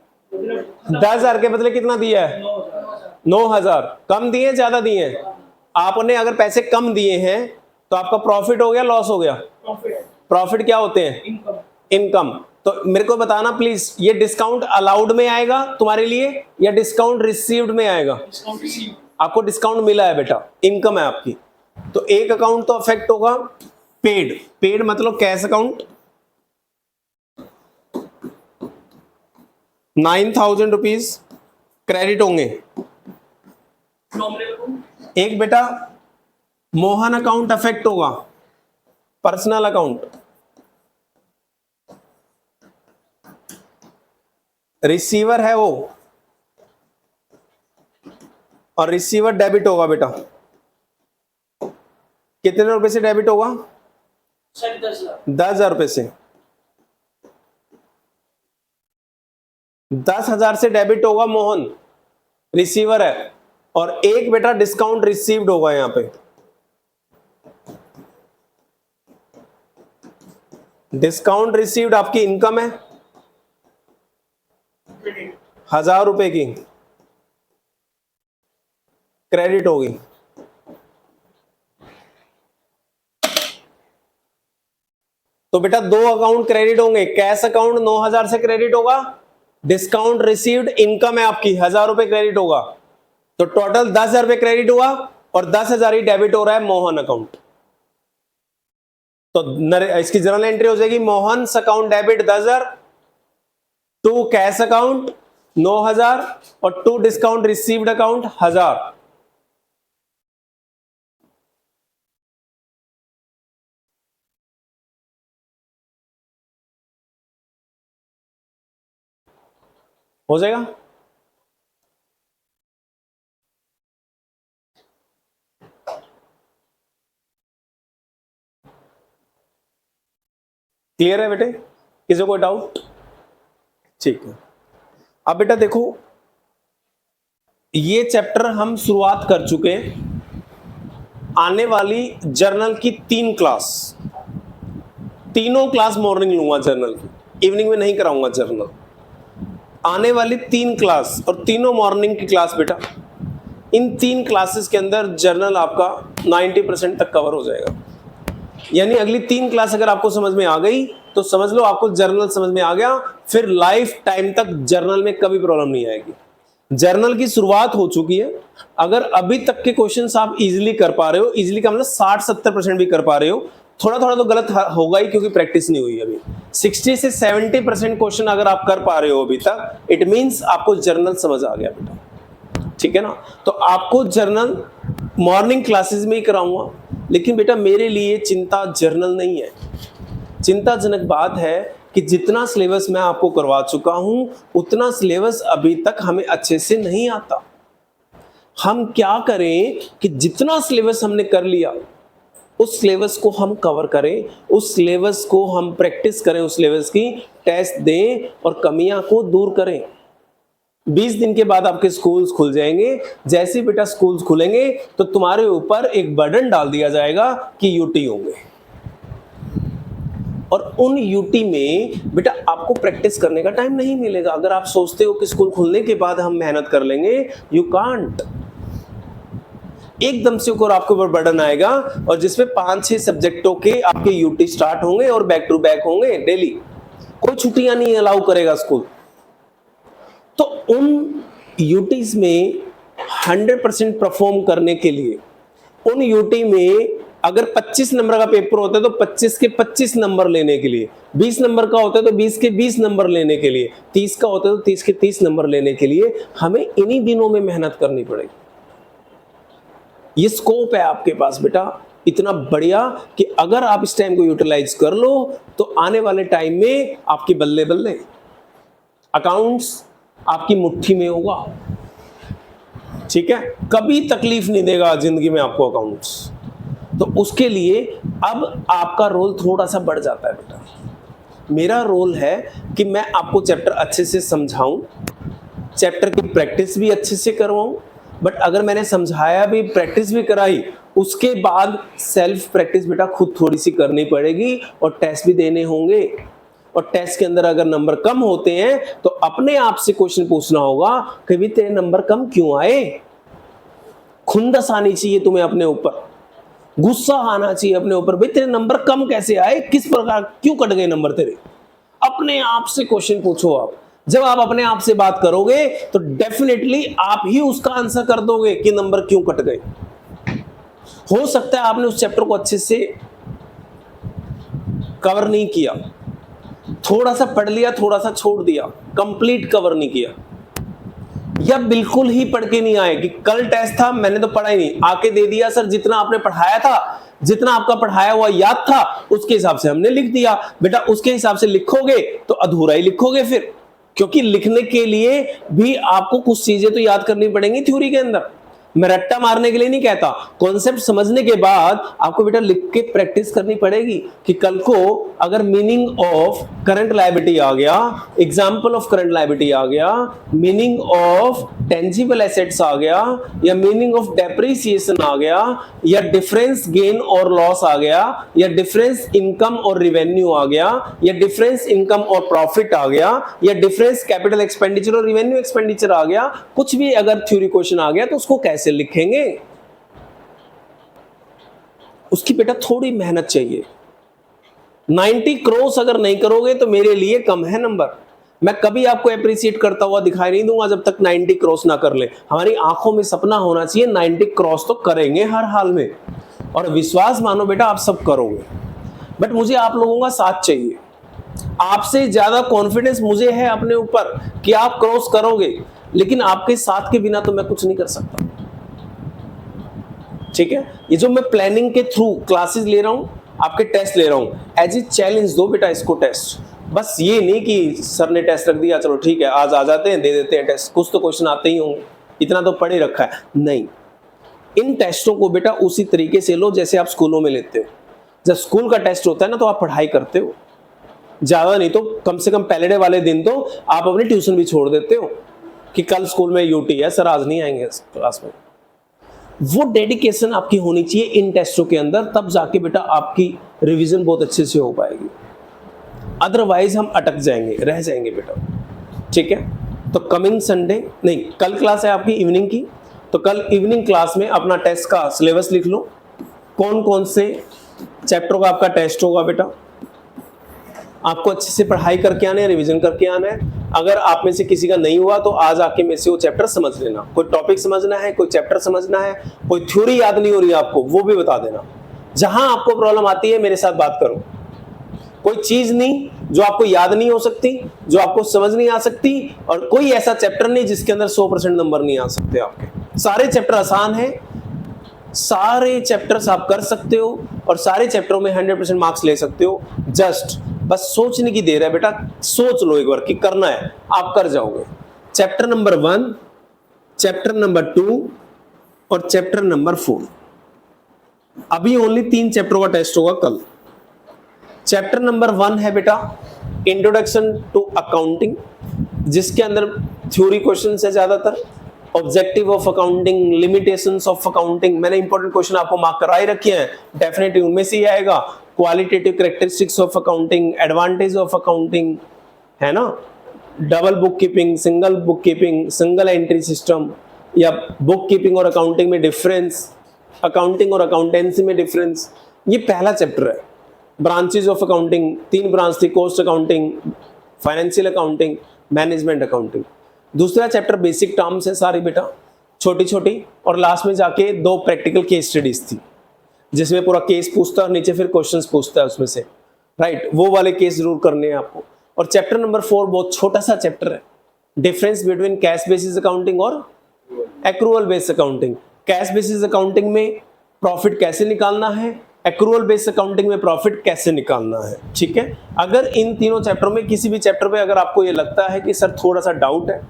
10,000 के बदले कितना दिया है? 9,000। कम दिए ज्यादा दिए? आपने अगर पैसे कम दिए हैं तो आपका प्रॉफिट हो गया, लॉस हो गया?
प्रॉफिट।
प्रॉफिट क्या होते हैं?
इनकम।
इनकम। तो मेरे को बताना प्लीज, ये डिस्काउंट अलाउड में आएगा तुम्हारे लिए या डिस्काउंट रिसीव्ड में आएगा?
Discount receive.
आपको डिस्काउंट मिला है बेटा, इनकम है आपकी, तो एक अकाउंट तो अफेक्ट होगा पेड। पेड मतलब कैश अकाउंट, 9,000 रुपीज क्रेडिट होंगे।
Nominal account.
एक बेटा मोहन अकाउंट अफेक्ट होगा, पर्सनल अकाउंट। रिसीवर है वो, और रिसीवर डेबिट होगा बेटा। कितने रुपए से डेबिट होगा?
10,500।
10,000 रुपए से। 10,000 से डेबिट होगा मोहन, रिसीवर है, और एक बेटा डिस्काउंट रिसीव्ड होगा यहां पे। डिस्काउंट रिसीव्ड आपकी इनकम है
क्रेडिट।
1,000 रुपए की, क्रेडिट होगी। तो बेटा दो अकाउंट क्रेडिट होंगे, कैश अकाउंट 9,000 से क्रेडिट होगा, डिस्काउंट रिसीव्ड इनकम है आपकी 1,000 रुपए क्रेडिट होगा, तो टोटल 10,000 रुपए क्रेडिट हुआ और 10,000 ही डेबिट हो रहा है मोहन अकाउंट। तो इसकी जर्नल एंट्री हो जाएगी Mohan account debit 10,000 to cash account 9,000 और टू डिस्काउंट रिसीव्ड अकाउंट 1,000। हो जाएगा? क्लियर है बेटे? किसी को डाउट? ठीक है। अब बेटा देखो, ये चैप्टर हम शुरुआत कर चुके हैं। आने वाली जर्नल की 3 क्लास, तीनों क्लास मॉर्निंग लूंगा जर्नल की, इवनिंग में नहीं कराऊंगा जर्नल। आने वाली 3 क्लास और तीनों मॉर्निंग की क्लास बेटा, इन 3 क्लासेस के अंदर जर्नल आपका 90% तक कवर हो जाएगा। यानी अगली 3 क्लास अगर आपको समझ में आ गई तो समझ लो आपको जर्नल समझ में आ गया, फिर लाइफ टाइम तक जर्नल में कभी प्रॉब्लम नहीं आएगी। जर्नल की शुरुआत हो चुकी है। अगर अभी तक के क्वेश्चंस आप इजीली कर पा रहे हो, इजीली का मतलब 60-70% भी कर पा रहे हो, थोड़ा थोड़ा तो गलत होगा ही क्योंकि प्रैक्टिस नहीं हुई अभी। 60 से 70% क्वेश्चन अगर आप कर पा रहे हो अभी तक, इट मींस आपको जर्नल समझ आ गया बेटा, ठीक है ना। तो आपको जर्नल मॉर्निंग क्लासेस में ही कराऊंगा, लेकिन बेटा मेरे लिए चिंता जर्नल नहीं है, चिंताजनक बात है कि जितना सिलेबस मैं आपको करवा चुका हूं उतना सिलेबस अभी तक हमें अच्छे से नहीं आता। हम क्या करें कि जितना सिलेबस हमने कर लिया उस सिलेबस को हम कवर करें, उस सिलेबस को हम प्रैक्टिस करें, उस सिलेबस की टेस्ट दें और कमियां को दूर करें। 20 दिन के बाद आपके स्कूल्स खुल जाएंगे। जैसे बेटा स्कूल्स खुलेंगे तो तुम्हारे ऊपर एक बर्डन डाल दिया जाएगा कि यूटी होंगे, और उन यूटी में बेटा आपको प्रैक्टिस करने का टाइम नहीं मिलेगा। अगर आप सोचते हो कि स्कूल खुलने के बाद हम मेहनत कर लेंगे, यू कांट। एकदम से ऊपर आपके ऊपर बर्डन आएगा और जिसमें 5-6 सब्जेक्टों के आपके यूटी स्टार्ट होंगे और बैक टू बैक होंगे डेली। कोई छुट्टियां नहीं अलाउ करेगा स्कूल। तो उन यूटीज में 100% परफॉर्म करने के लिए, उन यूटी में अगर 25 नंबर का पेपर होता है तो 25 के 25 नंबर लेने के लिए, 20 नंबर का होता है तो 20 के 20 नंबर लेने के लिए, 30 का होता है तो 30 के 30 नंबर लेने के लिए हमें इन्हीं दिनों में मेहनत करनी पड़ेगी। ये स्कोप है आपके पास बेटा इतना बढ़िया कि अगर आप इस टाइम को यूटिलाइज कर लो तो आने वाले टाइम में आपके बल्ले बल्ले अकाउंट्स आपकी मुट्ठी में होगा। ठीक है, कभी तकलीफ नहीं देगा जिंदगी में आपको अकाउंट्स। तो उसके लिए अब आपका रोल थोड़ा सा बढ़ जाता है बेटा। मेरा रोल है कि मैं आपको चैप्टर अच्छे से समझाऊं, चैप्टर की प्रैक्टिस भी अच्छे से करवाऊं, बट अगर मैंने समझाया भी, प्रैक्टिस भी कराई, उसके बाद सेल्फ प्रैक्टिस बेटा खुद थोड़ी सी करनी पड़ेगी और टेस्ट भी देने होंगे। और टेस्ट के अंदर अगर नंबर कम होते हैं तो अपने आप से क्वेश्चन पूछना होगा कि भी तेरे नंबर कम क्यों आए। खुंदस आनी चाहिए तुम्हें अपने ऊपर, गुस्सा आना चाहिए अपने ऊपर, भाई तेरे नंबर कम कैसे आए, किस प्रकार, क्यों कट गए नंबर तेरे। अपने आप से क्वेश्चन पूछो आप। जब आप अपने आप से बात करोगे तो डेफिनेटली आप ही उसका आंसर कर दोगे कि नंबर क्यों कट गए। हो सकता है आपने उस चैप्टर को अच्छे से कवर नहीं किया, थोड़ा सा पढ़ लिया, थोड़ा सा छोड़ दिया, कंप्लीट कवर नहीं किया, या बिल्कुल ही पढ़ के नहीं आए कि कल टेस्ट था मैंने तो पढ़ा ही नहीं, आके दे दिया सर जितना आपने पढ़ाया था, जितना आपका पढ़ाया हुआ याद था उसके हिसाब से हमने लिख दिया। बेटा उसके हिसाब से लिखोगे तो अधूरा ही लिखोगे फिर, क्योंकि लिखने के लिए भी आपको कुछ चीजें तो याद करनी पड़ेंगी थ्योरी के अंदर। मैं रट्टा मारने के लिए नहीं कहता, कॉन्सेप्ट समझने के बाद आपको बेटा लिख के प्रैक्टिस करनी पड़ेगी कि कल को अगर मीनिंग ऑफ करंट लायबिलिटी आ गया, एग्जांपल ऑफ करंट लायबिलिटी आ गया, मीनिंग ऑफ टेंजिबल एसेट्स आ गया, या मीनिंग ऑफ डेप्रिसिएशन आ गया, या डिफरेंस गेन और लॉस आ गया, या डिफरेंस इनकम और रिवेन्यू आ गया, या डिफरेंस इनकम और प्रॉफिट आ गया, या डिफरेंस कैपिटल एक्सपेंडिचर और रिवेन्यू एक्सपेंडिचर आ गया, कुछ भी अगर थ्योरी क्वेश्चन आ गया तो उसको कैसे लिखेंगे, उसकी बेटा थोड़ी मेहनत चाहिए। 90 क्रॉस अगर नहीं करोगे तो मेरे लिए कम है नंबर। मैं कभी आपको अप्रिशिएट करता हुआ दिखाई नहीं दूंगा जब तक 90 क्रॉस ना कर ले। हमारी आंखों में सपना होना चाहिए 90 क्रॉस तो करेंगे हर हाल में, और विश्वास मानो बेटा आप सब करोगे। बट मुझे आप लोगों का साथ चाहिए, आपसे ज्यादा कॉन्फिडेंस मुझे है अपने ऊपर कि आप क्रॉस करोगे, लेकिन आपके साथ के बिना तो मैं कुछ नहीं कर सकता। ठीक है, ये जो मैं प्लानिंग के थ्रू क्लासेस ले रहा हूं, आपके टेस्ट ले रहा हूं, एज ए चैलेंज दो बेटा इसको टेस्ट। बस ये नहीं कि सर ने टेस्ट रख दिया चलो ठीक है आज आ जाते हैं दे देते हैं टेस्ट, कुछ तो क्वेश्चन आते ही होंगे, इतना तो पढ़े रखा है। नहीं, इन टेस्टों को बेटा उसी तरीके से लो जैसे आप स्कूलों में लेते हो। जब स्कूल का टेस्ट होता है ना तो आप पढ़ाई करते हो, ज्यादा नहीं तो कम से कम पहले डे वाले दिन तो आप अपनी ट्यूशन भी छोड़ देते हो कि कल स्कूल में यूटी है सर आज नहीं आएंगे क्लास में। वो डेडिकेशन आपकी होनी चाहिए इन टेस्टों के अंदर, तब जाके बेटा आपकी रिवीजन बहुत अच्छे से हो पाएगी। अदरवाइज हम अटक जाएंगे, रह जाएंगे बेटा। ठीक है, तो कमिंग संडे नहीं, कल क्लास है आपकी इवनिंग की, तो कल इवनिंग क्लास में अपना टेस्ट का सिलेबस लिख लो, कौन कौन से चैप्टरों का आपका टेस्ट होगा बेटा। आपको अच्छे से पढ़ाई करके आना है, रिवीजन करके आना है। अगर आप में से किसी का नहीं हुआ तो आज आके मेरे से वो चैप्टर समझ लेना, कोई टॉपिक समझना है, कोई चैप्टर समझना है, कोई थ्योरी याद नहीं हो रही है आपको वो भी बता देना। जहां आपको प्रॉब्लम आती है मेरे साथ बात करो, कोई चीज नहीं जो आपको याद नहीं हो सकती, जो आपको समझ नहीं आ सकती, और कोई ऐसा चैप्टर नहीं जिसके अंदर 100% नंबर नहीं आ सकते आपके। सारे चैप्टर आसान है, सारे चैप्टर्स आप कर सकते हो और सारे चैप्टरों में 100% मार्क्स ले सकते हो। जस्ट बस सोचने की देर है बेटा, सोच लो एक बार कि करना है, आप कर जाओगे। चैप्टर नंबर 1, चैप्टर नंबर 2 और चैप्टर नंबर 4। अभी ओनली 3 चैप्टरों का टेस्ट होगा कल। चैप्टर नंबर 1 है बेटा इंट्रोडक्शन टू अकाउंटिंग, जिसके अंदर थ्योरी क्वेश्चन है ज्यादातर, objective of accounting, limitations of accounting, मैंने इंपॉर्टेंट क्वेश्चन आपको मार्क कराए रखे हैं, डेफिनेटली उनमें से ही आएगा। Qualitative characteristics of accounting, advantage of accounting, है ना, double book keeping, single book keeping, single entry system, या बुक कीपिंग और अकाउंटिंग में डिफरेंस, अकाउंटिंग और अकाउंटेंसी में डिफरेंस। ये पहला चैप्टर है। ब्रांचेज ऑफ अकाउंटिंग, 3 ब्रांच थी, cost accounting, financial accounting, management accounting. दूसरा चैप्टर बेसिक टर्म्स है सारी बेटा, छोटी छोटी, और लास्ट में जाके 2 प्रैक्टिकल केस स्टडीज थी, जिसमें पूरा केस पूछता है और नीचे फिर क्वेश्चंस पूछता है उसमें से, राइट, वो वाले केस जरूर करने हैं आपको। और चैप्टर नंबर 4 बहुत छोटा सा चैप्टर है, difference between cash basis accounting और accrual based accounting. Cash basis accounting में प्रॉफिट कैसे निकालना है, एक्रूअल बेस्ड अकाउंटिंग में प्रॉफिट कैसे निकालना है, ठीक है। अगर इन तीनों चैप्टरों में किसी भी चैप्टर पे अगर आपको ये लगता है कि सर थोड़ा सा डाउट है,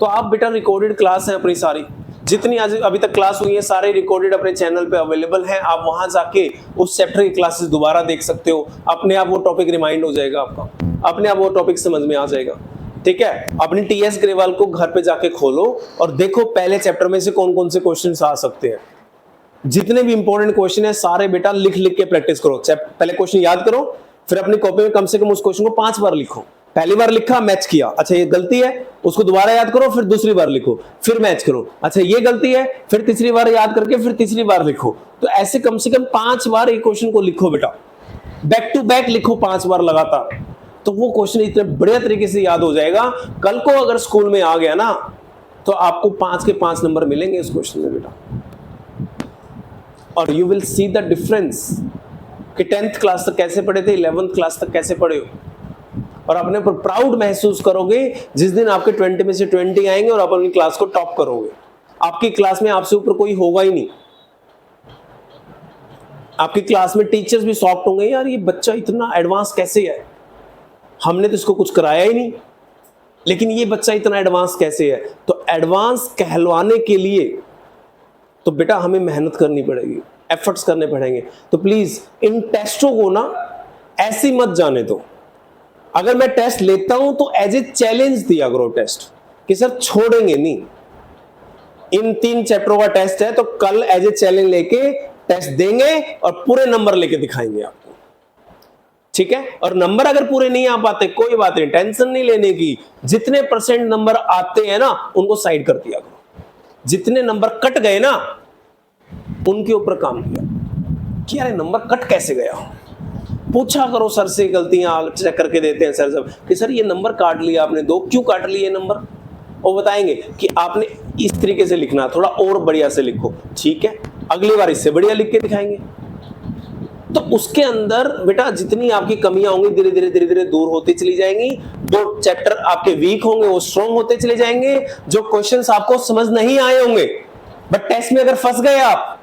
तो आप बेटा रिकॉर्डेड क्लास है अपनी सारी, जितनी आज अभी तक क्लास हुई है सारे रिकॉर्डेड अपने चैनल पे अवेलेबल हैं। आप वहां जाके उस चैप्टर की क्लासेस दोबारा देख सकते हो, अपने आप वो टॉपिक रिमाइंड हो जाएगा आपका, अपने आप वो टॉपिक समझ में आ जाएगा, ठीक है। अपनी टीएस ग्रेवाल को घर पे जाके खोलो और देखो पहले चैप्टर में से कौन कौन से क्वेश्चन आ सकते हैं। जितने भी इंपॉर्टेंट क्वेश्चन है सारे बेटा लिख लिख के प्रैक्टिस करो। पहले क्वेश्चन याद करो, फिर अपनी कॉपी में कम से कम उस क्वेश्चन को 5 बार लिखो। पहली बार लिखा, मैच किया, अच्छा ये गलती है, उसको दोबारा याद करो, फिर दूसरी बार लिखो, फिर मैच करो, अच्छा ये गलती है, फिर तीसरी बार याद करके फिर तीसरी बार लिखो। तो ऐसे कम से कम 5 बार एक क्वेश्चन को लिखो बेटा, बैक टू बैक लिखो 5 बार लगातार, तो वो क्वेश्चन इतने बढ़िया तरीके से याद हो जाएगा। कल को अगर स्कूल में आ गया ना तो आपको 5 के 5 नंबर मिलेंगे इस क्वेश्चन में बेटा। और you will see the difference कि 10th क्लास तक कैसे पढ़े थे, 11th क्लास तक कैसे पढ़े हो, और अपने ऊपर प्राउड महसूस करोगे जिस दिन आपके 20 में से 20 आएंगे और आप अपनी क्लास को टॉप करोगे। आपकी क्लास में आपसे ऊपर कोई होगा ही नहीं। आपकी क्लास में टीचर्स भी शॉक्ड होंगे, यार ये बच्चा इतना एडवांस कैसे है, हमने तो इसको कुछ कराया ही नहीं, लेकिन ये बच्चा इतना एडवांस कैसे है। तो एडवांस कहलवाने के लिए तो बेटा हमें मेहनत करनी पड़ेगी, एफर्ट्स करने पड़ेंगे। तो प्लीज इन टेस्टों को ना ऐसी मत जाने दो। अगर मैं टेस्ट लेता हूं तो एज ए चैलेंज दिया करो टेस्ट, कि सर छोड़ेंगे नहीं। इन 3 चैप्टरों का टेस्ट है तो कल एज ए चैलेंज लेके टेस्ट देंगे और पूरे नंबर लेके दिखाएंगे आपको, ठीक है। और नंबर अगर पूरे नहीं आ पाते कोई बात नहीं, टेंशन नहीं लेने की। जितने % नंबर आते हैं ना उनको साइड कर दिया करो, जितने नंबर कट गए ना उनके ऊपर काम किया कि यार नंबर कट कैसे गया। पूछा करो सर से, गलतियां चेक करके देते हैं सर सब कि सर ये नंबर काट लिया आपने 2, क्यों काट लिए नंबर, वो बताएंगे कि आपने इस तरीके से लिखना, थोड़ा और बढ़िया से लिखो, ठीक है, अगली बार इससे बढ़िया लिख के दिखाएंगे। तो उसके अंदर बेटा जितनी आपकी कमियां होंगी धीरे धीरे दूर होती चली जाएंगी। जो चैप्टर आपके वीक होंगे वो स्ट्रॉन्ग होते चले जाएंगे। जो क्वेश्चंस आपको समझ नहीं आए होंगे बट टेस्ट में अगर फंस गए आप